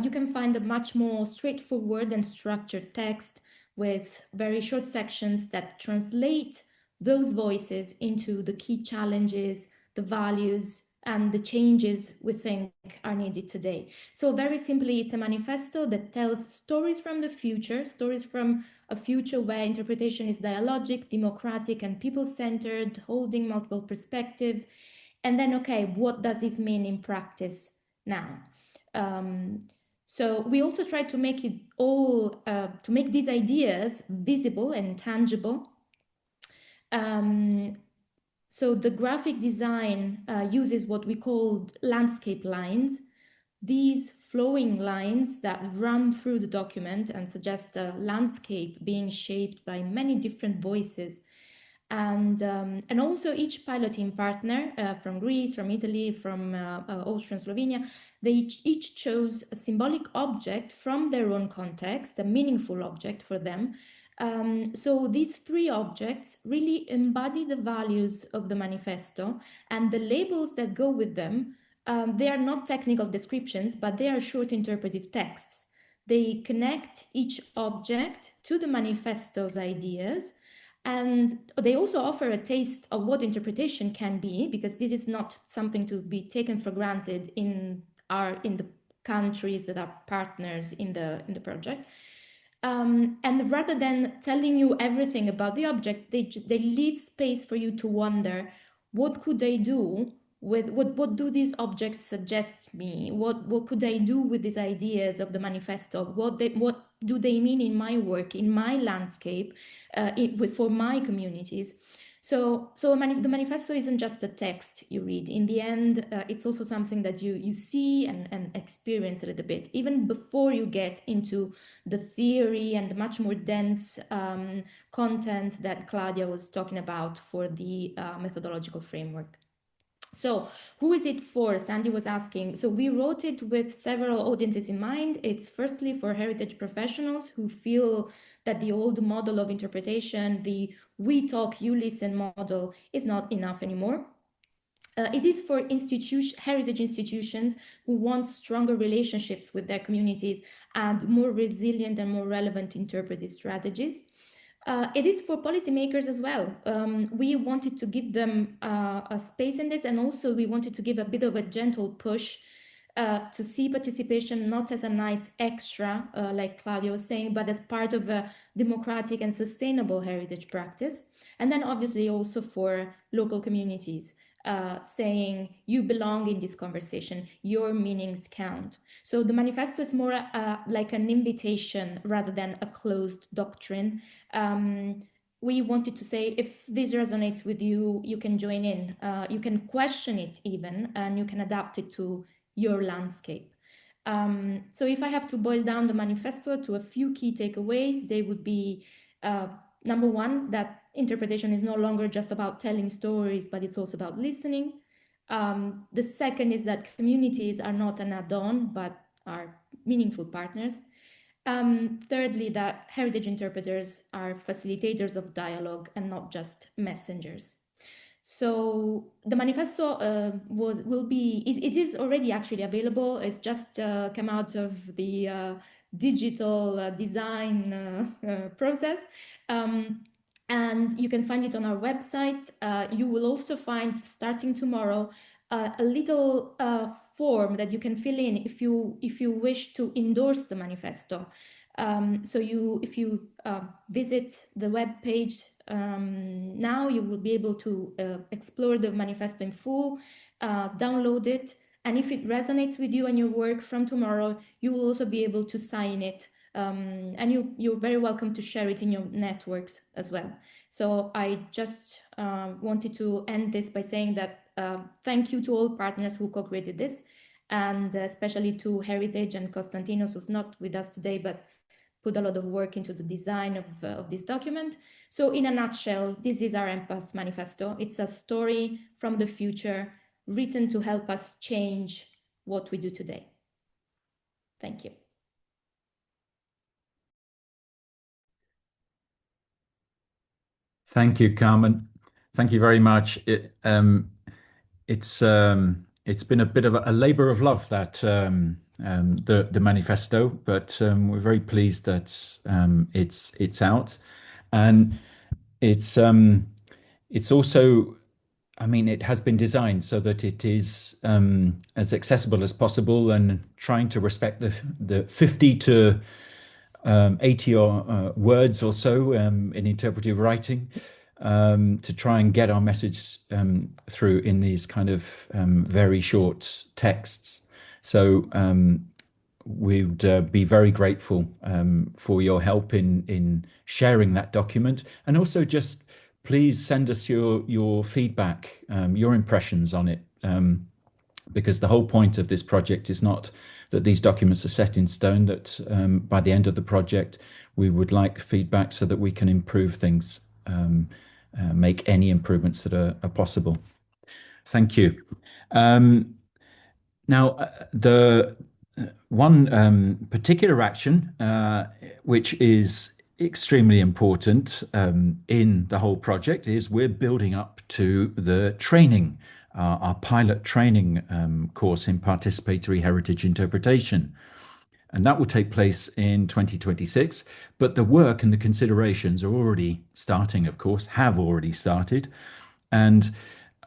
you can find a much more straightforward and structured text with very short sections that translate those voices into the key challenges, the values, and the changes we think are needed today. So very simply, it's a manifesto that tells stories from the future, stories from a future where interpretation is dialogic, democratic, and people-centered, holding multiple perspectives. And then, okay, what does this mean in practice now? So we also try to make it all, to make these ideas visible and tangible. So the graphic design uses what we call landscape lines, these flowing lines that run through the document and suggest a landscape being shaped by many different voices. And also each piloting partner from Greece, from Italy, from Austria and Slovenia, they each chose a symbolic object from their own context, a meaningful object for them. So these three objects really embody the values of the manifesto, and the labels that go with them, they are not technical descriptions, but they are short interpretive texts. They connect each object to the manifesto's ideas, and they also offer a taste of what interpretation can be, because this is not something to be taken for granted in the countries that are partners in the project. And rather than telling you everything about the object, they leave space for you to wonder, what could I do with what do these objects suggest me? What could I do with these ideas of the manifesto? What do they mean in my work, in my landscape, for my communities? So the manifesto isn't just a text you read. In the end, it's also something that you see and experience a little bit, even before you get into the theory and the much more dense content that Claudia was talking about for the methodological framework. So who is it for? Sandy was asking. So we wrote it with several audiences in mind. It's firstly for heritage professionals who feel that the old model of interpretation, the we talk, you listen model, is not enough anymore. It is for heritage institutions who want stronger relationships with their communities and more resilient and more relevant interpretive strategies. It is for policymakers as well. We wanted to give them a space in this, and also we wanted to give a bit of a gentle push to see participation not as a nice extra, like Claudia was saying, but as part of a democratic and sustainable heritage practice. And then obviously also for local communities. Saying you belong in this conversation, your meanings count. So the manifesto is more like an invitation rather than a closed doctrine. We wanted to say, if this resonates with you, you can join in, you can question it even, and you can adapt it to your landscape. So if I have to boil down the manifesto to a few key takeaways, they would be number one, that interpretation is no longer just about telling stories, but it's also about listening. The second is that communities are not an add-on, but are meaningful partners. Thirdly, that heritage interpreters are facilitators of dialogue and not just messengers. So the manifesto it is already actually available. It's just come out of the digital design process. And you can find it on our website. You will also find, starting tomorrow, a little form that you can fill in if you wish to endorse the manifesto. So if you visit the web page now, you will be able to explore the manifesto in full, download it, and if it resonates with you and your work from tomorrow, you will also be able to sign it. And you're very welcome to share it in your networks as well. So I just wanted to end this by saying that thank you to all partners who co-created this, and especially to Heritage and Konstantinos, who's not with us today, but put a lot of work into the design of this document. So in a nutshell, this is our Empaths manifesto. It's a story from the future written to help us change what we do today. Thank you. Thank you, Carmen. Thank you very much. It's been a bit of a labor of love, that the manifesto, but we're very pleased that it's out, and it's also, I mean, it has been designed so that it is as accessible as possible, and trying to respect the 50 to 80 words or so in interpretive writing, to try and get our message through in these kind of very short texts. So we'd be very grateful for your help in sharing that document, and also just please send us your feedback, your impressions on it, because the whole point of this project is not that these documents are set in stone, that by the end of the project we would like feedback so that we can improve things, make any improvements that are possible. Thank you. Now, the one particular action which is extremely important in the whole project is we're building up to the training, our pilot training course in participatory heritage interpretation. And that will take place in 2026, but the work and the considerations are already starting, of course, have already started. And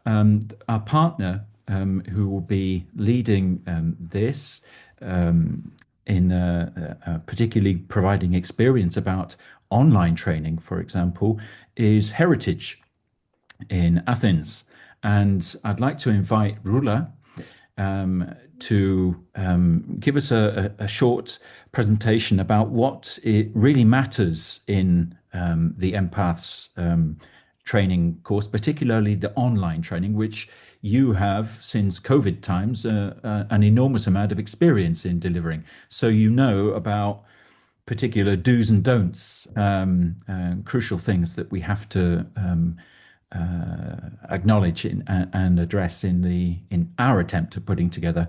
our partner who will be leading this, in particularly providing experience about online training, for example, is Heritage in Athens. And I'd like to invite Rula to give us a short presentation about what it really matters in the Empaths training course, particularly the online training, which you have, since COVID times, an enormous amount of experience in delivering. So you know about particular do's and don'ts, crucial things that we have to acknowledge and address in our attempt at putting together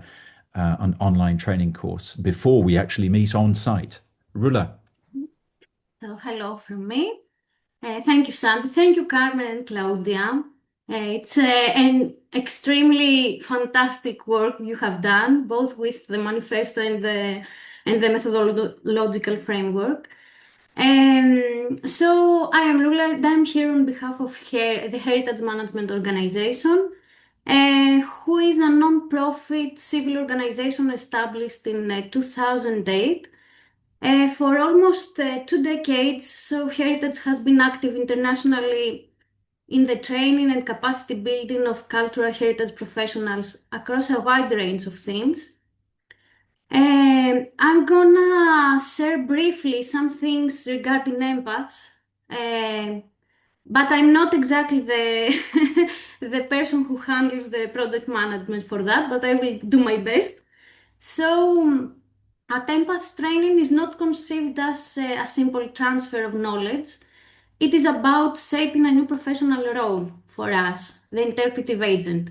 an online training course before we actually meet on site. Rula. So hello from me. Thank you, Sandy. Thank you, Carmen and Claudia. It's an extremely fantastic work you have done, both with the manifesto and the methodological framework. So I am Rula, and I'm here on behalf of the Heritage Management Organization, who is a non-profit civil organization established in 2008. For almost 2 decades, so Heritage has been active internationally in the training and capacity building of cultural heritage professionals across a wide range of themes. I'm gonna share briefly some things regarding empaths, but I'm not exactly the the person who handles the project management for that, but I will do my best. So, at empaths training is not conceived as a simple transfer of knowledge. It is about shaping a new professional role for us, the interpretive agent.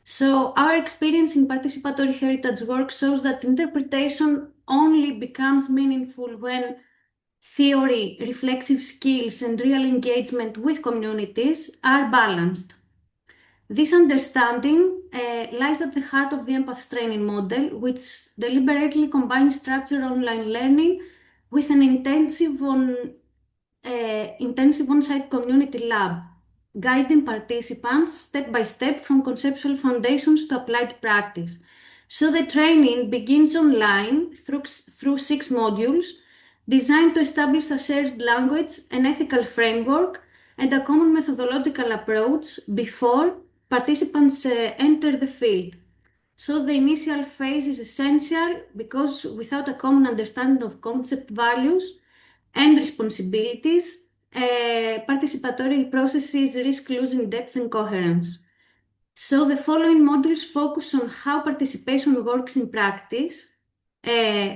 So, our experience in participatory heritage work shows that interpretation only becomes meaningful when theory, reflexive skills, and real engagement with communities are balanced. This understanding lies at the heart of the Empaths training model, which deliberately combines structured online learning with an intensive on-site community lab, guiding participants step by step from conceptual foundations to applied practice. So the training begins online through 6 modules designed to establish a shared language, an ethical framework, and a common methodological approach before participants enter the field. So the initial phase is essential because without a common understanding of concept values and responsibilities, participatory processes risk losing depth and coherence. So the following modules focus on how participation works in practice,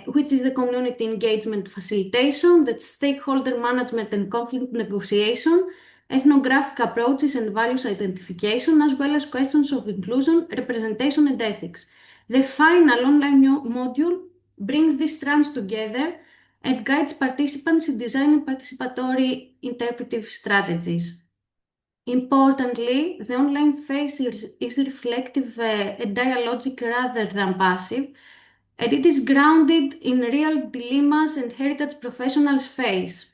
which is the community engagement facilitation, the stakeholder management and conflict negotiation, ethnographic approaches and values identification, as well as questions of inclusion, representation, and ethics. The final online module brings these strands together and guides participants in designing participatory interpretive strategies. Importantly, the online phase is reflective and dialogic rather than passive, and it is grounded in real dilemmas and heritage professionals face.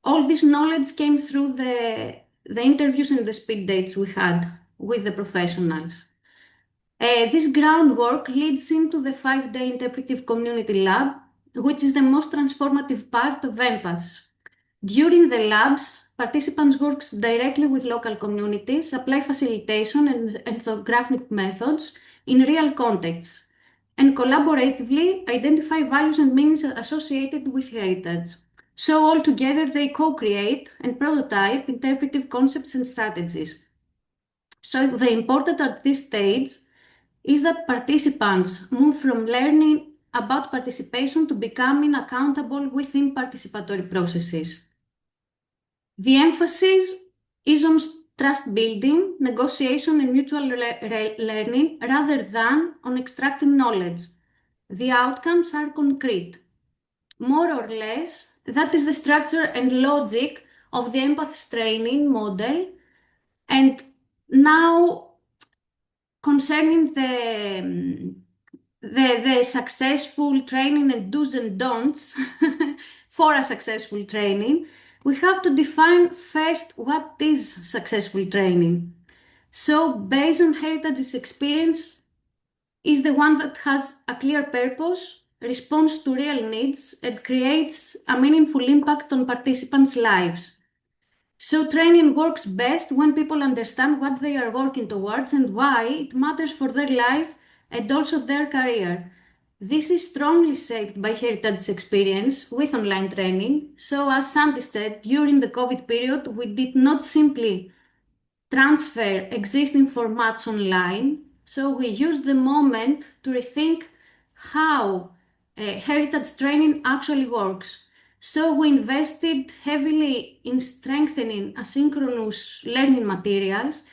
All this knowledge came through the interviews and the speed dates we had with the professionals. This groundwork leads into the 5-day interpretive community lab, which is the most transformative part of Empaths. During the labs, participants work directly with local communities, apply facilitation and ethnographic methods in real contexts, and collaboratively identify values and meanings associated with heritage. So all together they co-create and prototype interpretive concepts and strategies. So the important at this stage is that participants move from learning about participation to becoming accountable within participatory processes. The emphasis is on trust building, negotiation, and mutual learning rather than on extracting knowledge. The outcomes are concrete. More or less, that is the structure and logic of the empaths training model. And now, concerning the successful training and do's and don'ts for a successful training, we have to define first what is successful training. So, based on Heritage's experience, is the one that has a clear purpose, responds to real needs, and creates a meaningful impact on participants' lives. So training works best when people understand what they are working towards and why it matters for their life and also their career. This is strongly shaped by Heritage's experience with online training. So as Sandy said, during the COVID period, we did not simply transfer existing formats online. So we used the moment to rethink how heritage training actually works. So we invested heavily in strengthening asynchronous learning materials,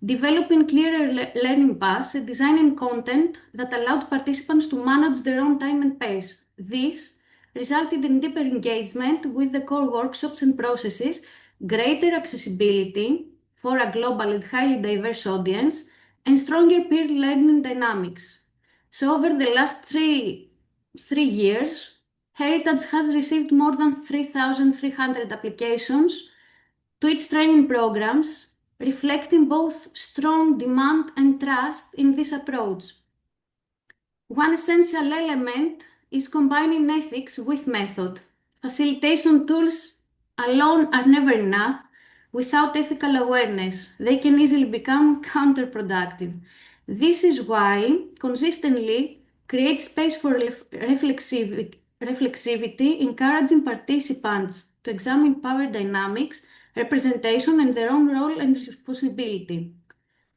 developing clearer learning paths, and designing content that allowed participants to manage their own time and pace. This resulted in deeper engagement with the core workshops and processes, greater accessibility for a global and highly diverse audience, and stronger peer learning dynamics. So over the last three years, Heritage has received more than 3,300 applications to its training programs, reflecting both strong demand and trust in this approach. One essential element is combining ethics with method. Facilitation tools alone are never enough. Without ethical awareness, they can easily become counterproductive. This is why consistently create space for reflexivity, encouraging participants to examine power dynamics, representation, and their own role and responsibility.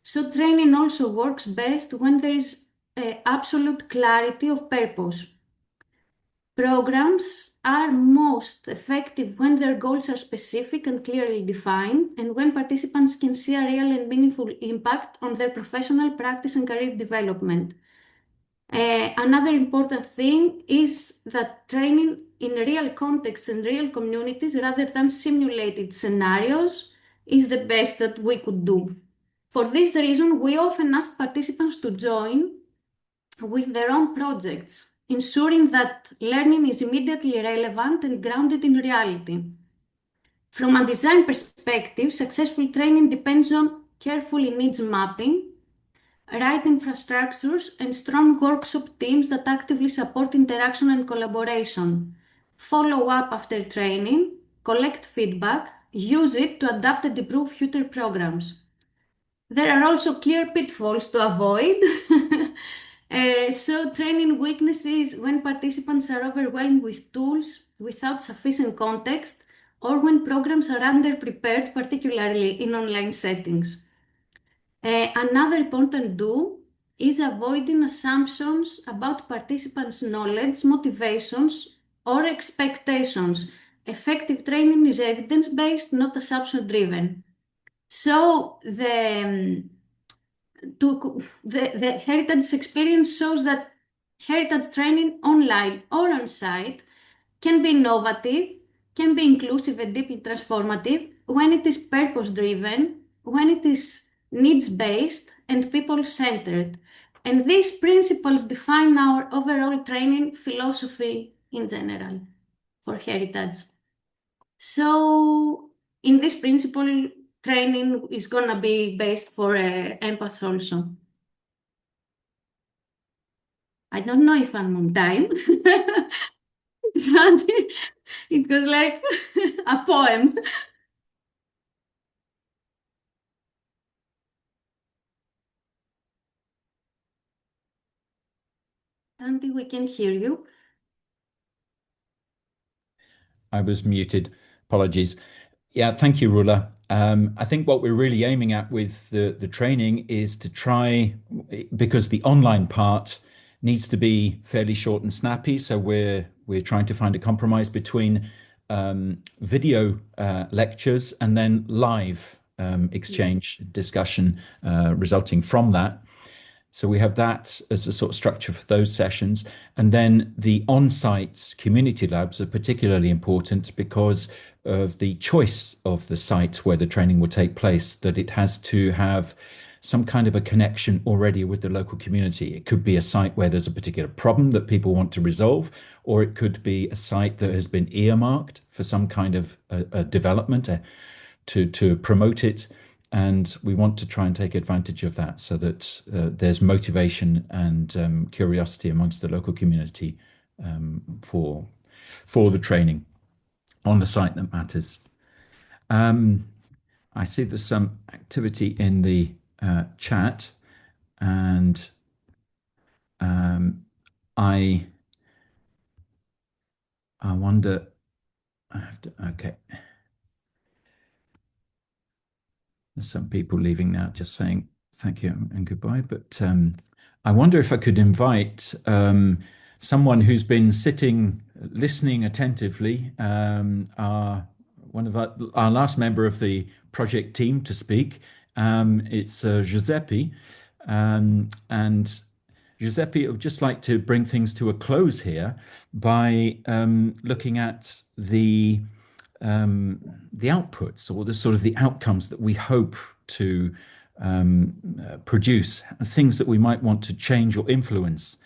So training also works best when there is absolute clarity of purpose. Programs are most effective when their goals are specific and clearly defined, and when participants can see a real and meaningful impact on their professional practice and career development. Another important thing is that training in real contexts and real communities rather than simulated scenarios is the best that we could do. For this reason, we often ask participants to join with their own projects, ensuring that learning is immediately relevant and grounded in reality. From a design perspective, successful training depends on careful needs mapping, right infrastructures, and strong workshop teams that actively support interaction and collaboration. Follow up after training, collect feedback, use it to adapt and improve future programs. There are also clear pitfalls to avoid. So training weaknesses when participants are overwhelmed with tools without sufficient context, or when programs are underprepared, particularly in online settings. Another important do is avoiding assumptions about participants' knowledge, motivations, or expectations. Effective training is evidence-based, not assumption-driven. So the heritage experience shows that heritage training online or on site can be innovative, can be inclusive and deeply transformative when it is purpose-driven, when it is needs-based and people-centered. And these principles define our overall training philosophy in general for heritage. So in this principle, training is going to be based for empaths also. I don't know if I'm on time. It was like a poem. Sandy, we can hear you. I was muted. Apologies. Yeah, thank you, Rula. I think what we're really aiming at with the training is to try, because the online part needs to be fairly short and snappy. So we're trying to find a compromise between video lectures and then live exchange discussion resulting from that. So we have that as a sort of structure for those sessions. And then the on-site community labs are particularly important because of the choice of the site where the training will take place, that it has to have some kind of a connection already with the local community. It could be a site where there's a particular problem that people want to resolve, or it could be a site that has been earmarked for some kind of a development to promote it. And we want to try and take advantage of that so that there's motivation and curiosity amongst the local community for the training on the site that matters. I see there's some activity in the chat, and I wonder. I have to. Okay. There's some people leaving now, just saying thank you and goodbye. But I wonder if I could invite someone who's been sitting, listening attentively, one of our last member of the project team to speak. It's Giuseppe. And Giuseppe, I would just like to bring things to a close here by looking at the outputs or the sort of the outcomes that we hope to produce, things that we might want to change or influence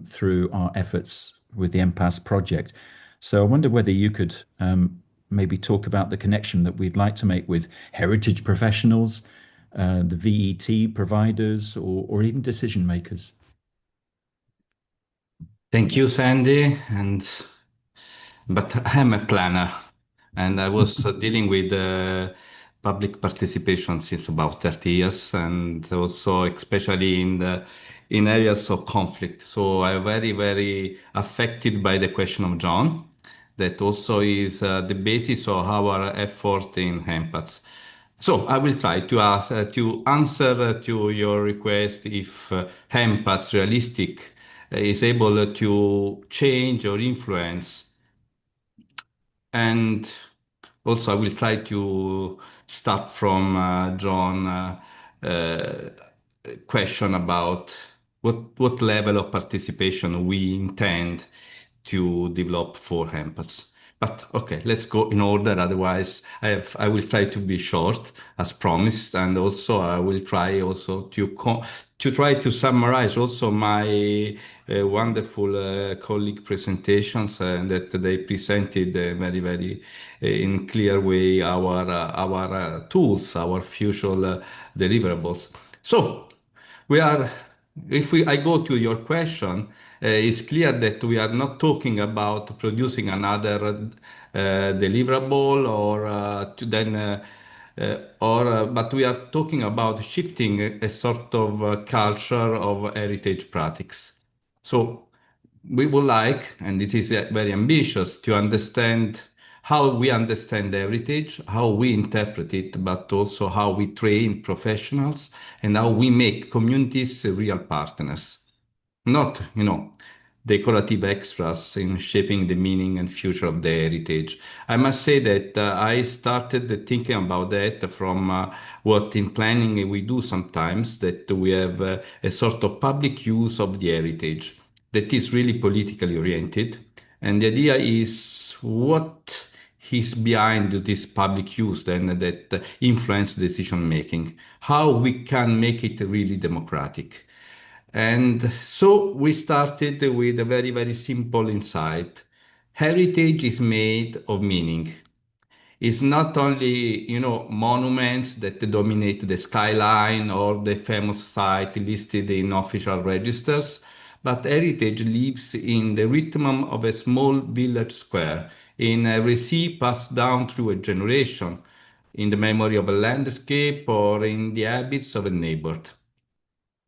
through our efforts with the Empaths project. So I wonder whether you could maybe talk about the connection that we'd like to make with heritage professionals, the VET providers, or even decision makers. Thank you, Sandy. But I'm a planner, and I was dealing with public participation since about 30 years, and also especially in areas of conflict. So I'm very, very affected by the question of John. That also is the basis of our effort in Empaths. So I will try to answer to your request if Empaths realistic is able to change or influence. And also, I will try to start from John question about what level of participation we intend to develop for Empaths. But okay, let's go in order. Otherwise, I will try to be short as promised, and also I will try also to try to summarize also my wonderful colleague presentations that they presented very very in clear way our tools, our future deliverables. So we are, if I go to your question, it's clear that we are not talking about producing another deliverable but we are talking about shifting a sort of culture of heritage practice. So we would like, and it is very ambitious, to understand how we understand heritage, how we interpret it, but also how we train professionals and how we make communities real partners. Not, decorative extras in shaping the meaning and future of the heritage. I must say that I started thinking about that from what in planning we do sometimes, that we have a sort of public use of the heritage that is really politically oriented. And the idea is what is behind this public use then that influence decision making, how we can make it really democratic. And so we started with a very, very simple insight. Heritage is made of meaning. It's not only, monuments that dominate the skyline or the famous site listed in official registers, but heritage lives in the rhythm of a small village square, in a receipt passed down through a generation, in the memory of a landscape or in the habits of a neighbor.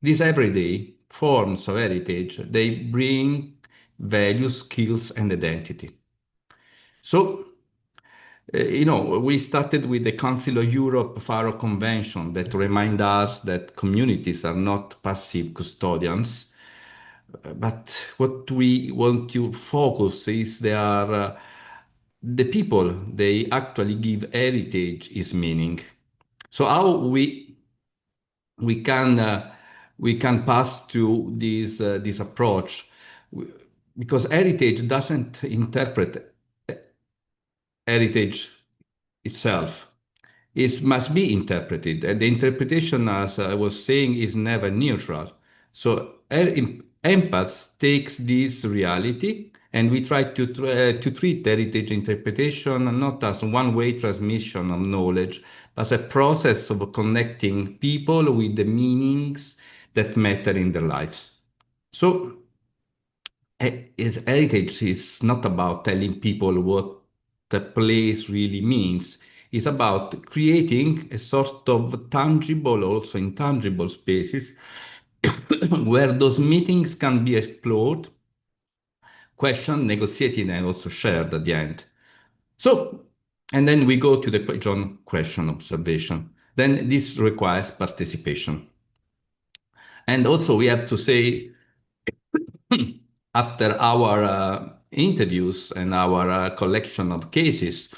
These everyday forms of heritage, they bring values, skills, and identity. So, we started with the Council of Europe Faro Convention that remind us that communities are not passive custodians, but what we want to focus is they are the people, they actually give heritage its meaning. So how we can pass through this approach because heritage doesn't interpret heritage itself. It must be interpreted, and the interpretation, as I was saying, is never neutral. So empaths takes this reality, and we try to treat heritage interpretation not as one-way transmission of knowledge, but as a process of connecting people with the meanings that matter in their lives. So heritage is not about telling people what the place really means. It's about creating a sort of tangible, also intangible spaces where those meetings can be explored, questioned, negotiated, and also shared at the end. So, and then we go to the John question observation. Then this requires participation. And also we have to say after our interviews and our collection of cases,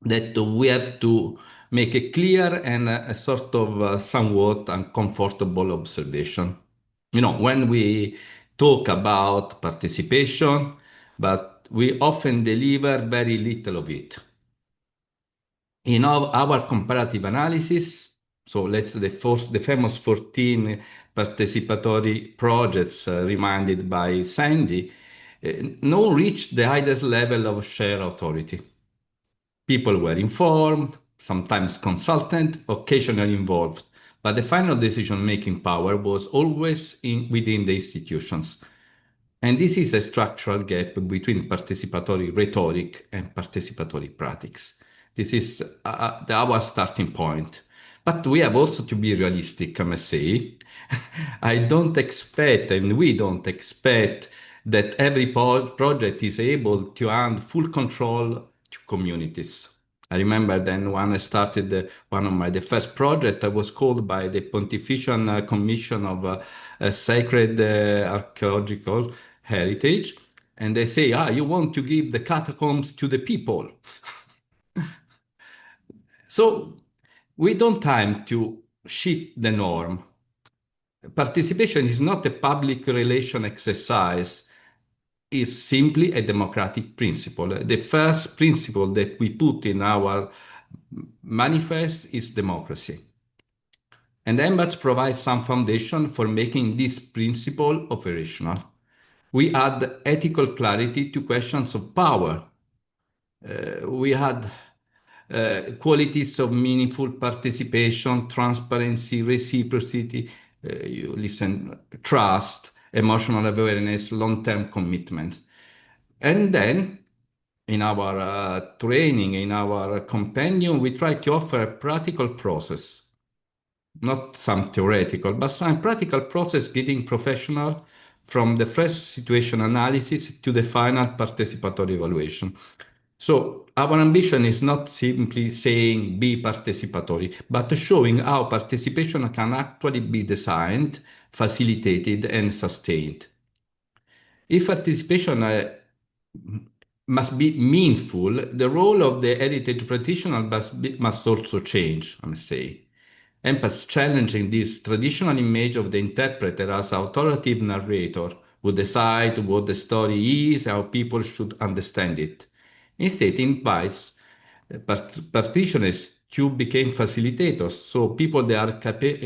that we have to make a clear and a sort of somewhat uncomfortable observation. When we talk about participation, but we often deliver very little of it. In our comparative analysis, so the famous 14 participatory projects reminded by Sandy, no one reached the highest level of share authority. People were informed, sometimes consultant, occasionally involved, but the final decision-making power was always within the institutions. And this is a structural gap between participatory rhetoric and participatory practice. This is our starting point. But we have also to be realistic, I must say. I don't expect, and we don't expect, that every project is able to hand full control to communities. I remember then when I started one of the first project, I was called by the Pontifical Commission of Sacred Archaeological Heritage, and they say, you want to give the catacombs to the people. So we don't time to shift the norm. Participation is not a public relation exercise, is simply a democratic principle. The first principle that we put in our manifest is democracy. And Empaths provides some foundation for making this principle operational. We add ethical clarity to questions of power. We had qualities of meaningful participation, transparency, reciprocity, trust, emotional awareness, long-term commitment. And then in our training, in our companion, we try to offer a practical process, not some theoretical, but some practical process getting professional from the first situation analysis to the final participatory evaluation. So our ambition is not simply saying be participatory, but showing how participation can actually be designed, facilitated, and sustained. If participation must be meaningful, the role of the heritage practitioner must also change, I must say. Empaths challenging this traditional image of the interpreter as authoritative narrator who decide what the story is, how people should understand it. Instead, it invites practitioners to become facilitators, so people that are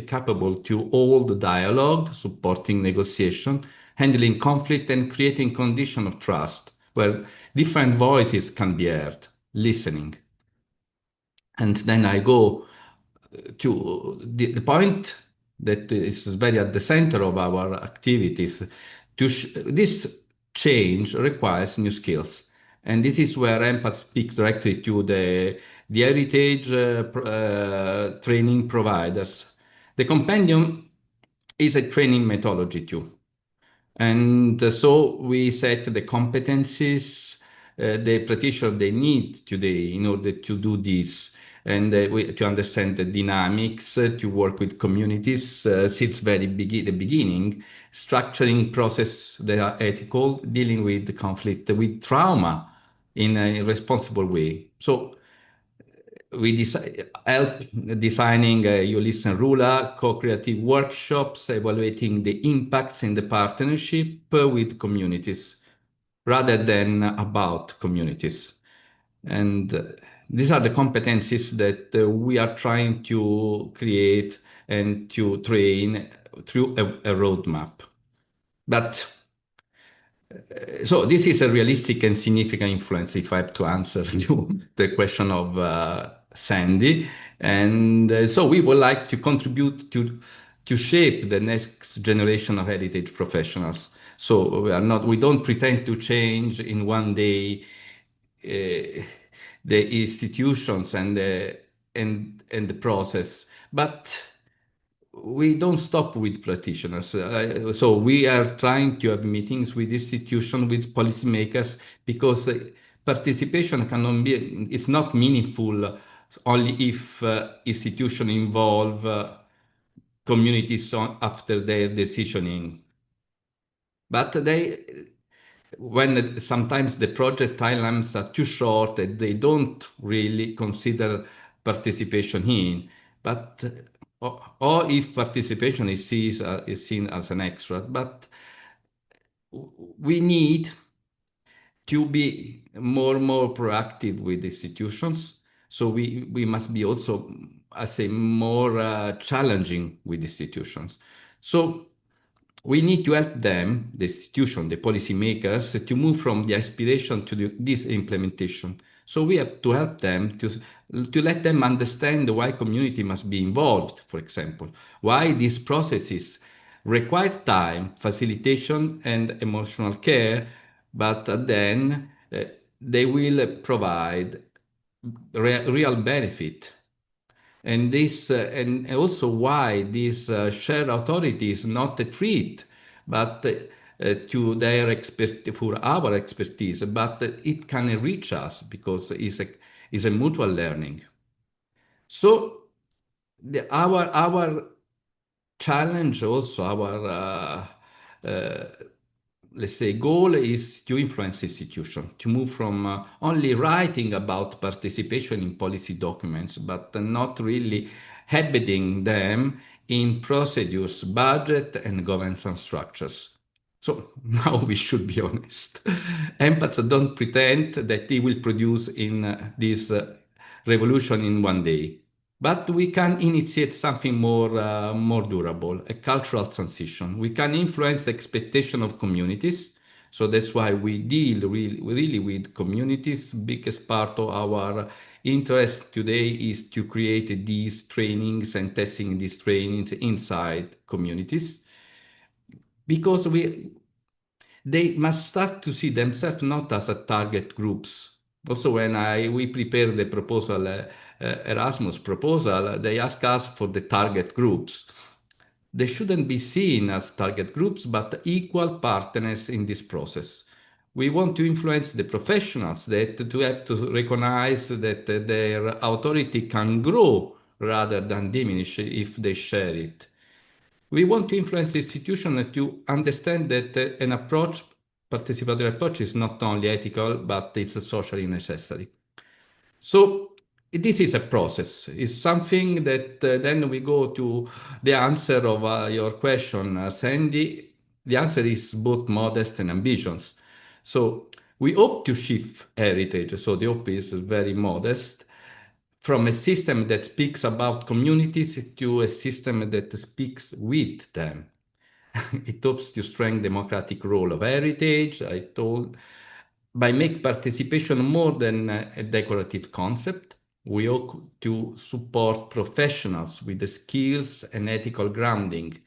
capable to hold the dialogue, supporting negotiation, handling conflict, and creating conditions of trust where different voices can be heard, listening. And then I go to the point that is very at the center of our activities. This change requires new skills. And this is where Empath speaks directly to the heritage training providers. The compendium is a training methodology too. And so we set the competencies the practitioner they need today in order to do this and to understand the dynamics, to work with communities since the beginning, structuring process that are ethical, dealing with the conflict, with trauma in a responsible way. So we help designing Ulysses Rula, co-creative workshops, evaluating the impacts in the partnership with communities rather than about communities. And these are the competencies that we are trying to create and to train through a roadmap. But so this is a realistic and significant influence if I have to answer to the question of Sandy. And so we would like to contribute to shape the next generation of heritage professionals. So we don't pretend to change in one day the institutions and the process, but we don't stop with practitioners. So we are trying to have meetings with institutions, with policymakers, because participation cannot be, it's not meaningful only if institutions involve communities after their decisioning. But when sometimes the project timelines are too short, they don't really consider participation in. But or if participation is seen as an extra, but we need to be more proactive with institutions. So we must be also, I say, more challenging with institutions. So we need to help them, the institution, the policymakers, to move from the aspiration to this implementation. So we have to help them to let them understand why community must be involved, for example, why these processes require time, facilitation, and emotional care, but then they will provide real benefit. And this, and also why this shared authority is not a treat, but to their for our expertise, but it can enrich us because it's a mutual learning. So our challenge also, our let's say goal is to influence institutions, to move from only writing about participation in policy documents, but not really embedding them in procedures, budget, and governance structures. So now we should be honest. Empaths don't pretend that they will produce in this revolution in one day. But we can initiate something more durable, a cultural transition. We can influence expectation of communities. So that's why we deal really with communities. Biggest part of our interest today is to create these trainings and testing these trainings inside communities. Because they must start to see themselves not as a target groups. Also, when we prepared the proposal, Erasmus proposal, they ask us for the target groups. They shouldn't be seen as target groups, but equal partners in this process. We want to influence the professionals that to have to recognize that their authority can grow rather than diminish if they share it. We want to influence institutions to understand that an approach, participatory approach, is not only ethical, but it's socially necessary. So this is a process. It's something that then we go to the answer of your question, Sandy. The answer is both modest and ambitious. So we hope to shift heritage. So the hope is very modest from a system that speaks about communities to a system that speaks with them. It hopes to strengthen democratic role of heritage, I told, by make participation more than a decorative concept. We hope to support professionals with the skills and ethical grounding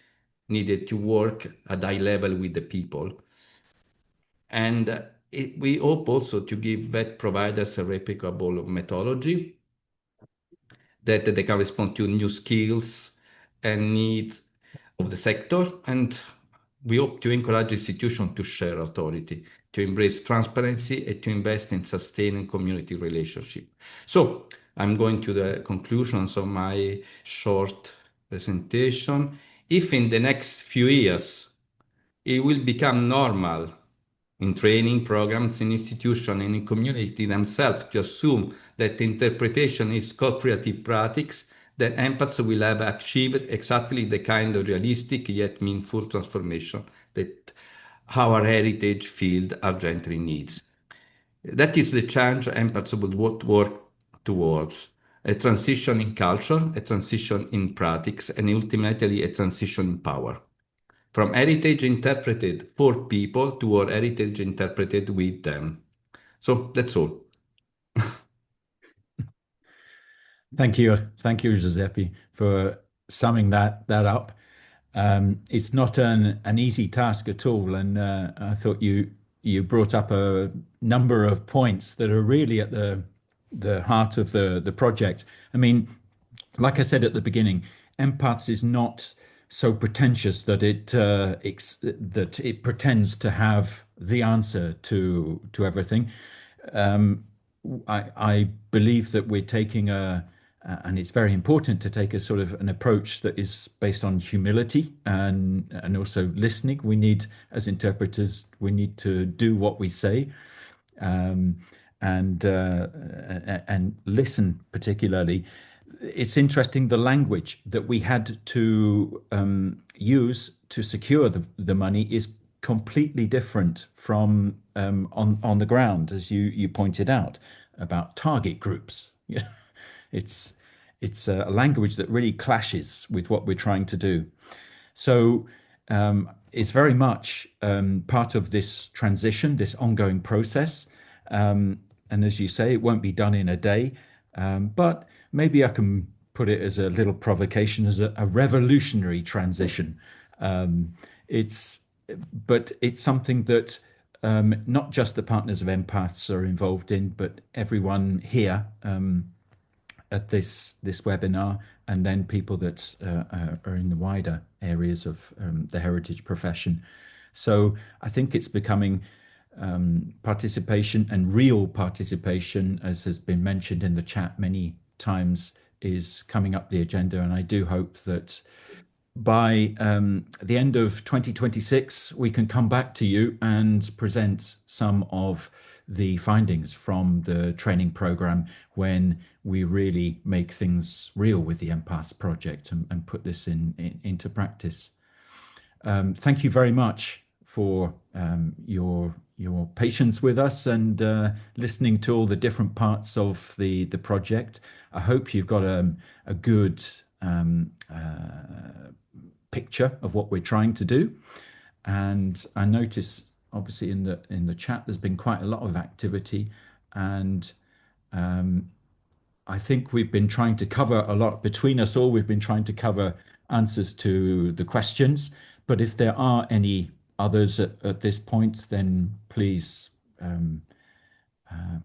needed to work at high level with the people. And we hope also to give vet providers a replicable methodology that they can respond to new skills and needs of the sector. And we hope to encourage institutions to share authority, to embrace transparency, and to invest in sustaining community relationship. So I'm going to the conclusions of my short presentation. If in the next few years it will become normal in training programs, in institutions, and in community themselves to assume that interpretation is cooperative practice, then empaths will have achieved exactly the kind of realistic yet meaningful transformation that our heritage field urgently needs. That is the change empaths would work towards. A transition in culture, a transition in practice, and ultimately a transition in power. From heritage interpreted for people to our heritage interpreted with them. So that's all. Thank you, Giuseppe, for summing that up. It's not an easy task at all, and I thought you brought up a number of points that are really at the heart of the project. I mean, like I said at the beginning, Empaths is not so pretentious that it pretends to have the answer to everything. I believe that we're taking and it's very important to take a sort of an approach that is based on humility and also listening. We need, as interpreters, we need to do what we say, and listen particularly. It's interesting, the language that we had to use to secure the money is completely different from on the ground, as you pointed out about target groups. Yeah, it's a language that really clashes with what we're trying to do. So it's very much part of this transition, this ongoing process. And as you say, it won't be done in a day, but maybe I can put it as a little provocation, as a revolutionary transition. But it's something that not just the partners of Empaths are involved in, but everyone here at this webinar, and then people that are in the wider areas of the heritage profession. So I think it's becoming participation, and real participation, as has been mentioned in the chat many times, is coming up the agenda. And I do hope that by the end of 2026, we can come back to you and present some of the findings from the training program when we really make things real with the Empaths project and put this into practice. Thank you very much for your patience with us and listening to all the different parts of the project. I hope you've got a good picture of what we're trying to do. And I notice, obviously, in the chat, there's been quite a lot of activity, and I think we've been trying to cover a lot between us all. We've been trying to cover answers to the questions, but if there are any others at this point, then please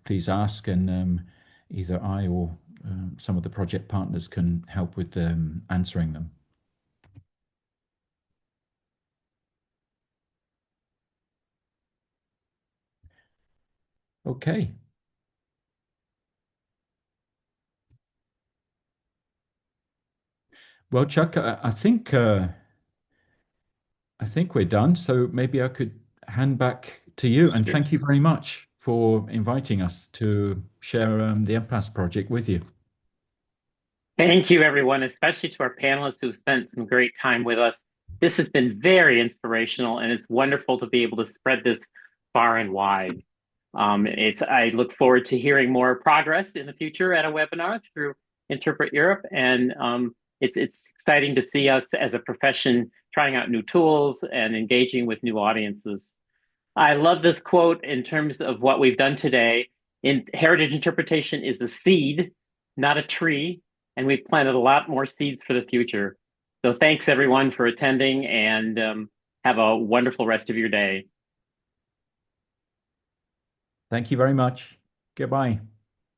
please ask, and either I or some of the project partners can help with answering them. Okay. Well, Chuck, I think we're done. So maybe I could hand back to you, and thank you very much for inviting us to share the Empaths project with you. Thank you, everyone, especially to our panelists who've spent some great time with us. This has been very inspirational, and it's wonderful to be able to spread this far and wide. I look forward to hearing more progress in the future at a webinar through Interpret Europe, and it's exciting to see us as a profession trying out new tools and engaging with new audiences. I love this quote in terms of what we've done today. Heritage interpretation is a seed, not a tree, and we've planted a lot more seeds for the future. So thanks, everyone, for attending, and have a wonderful rest of your day. Thank you very much. Goodbye.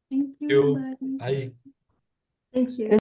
Thank you. Bye. Thank you.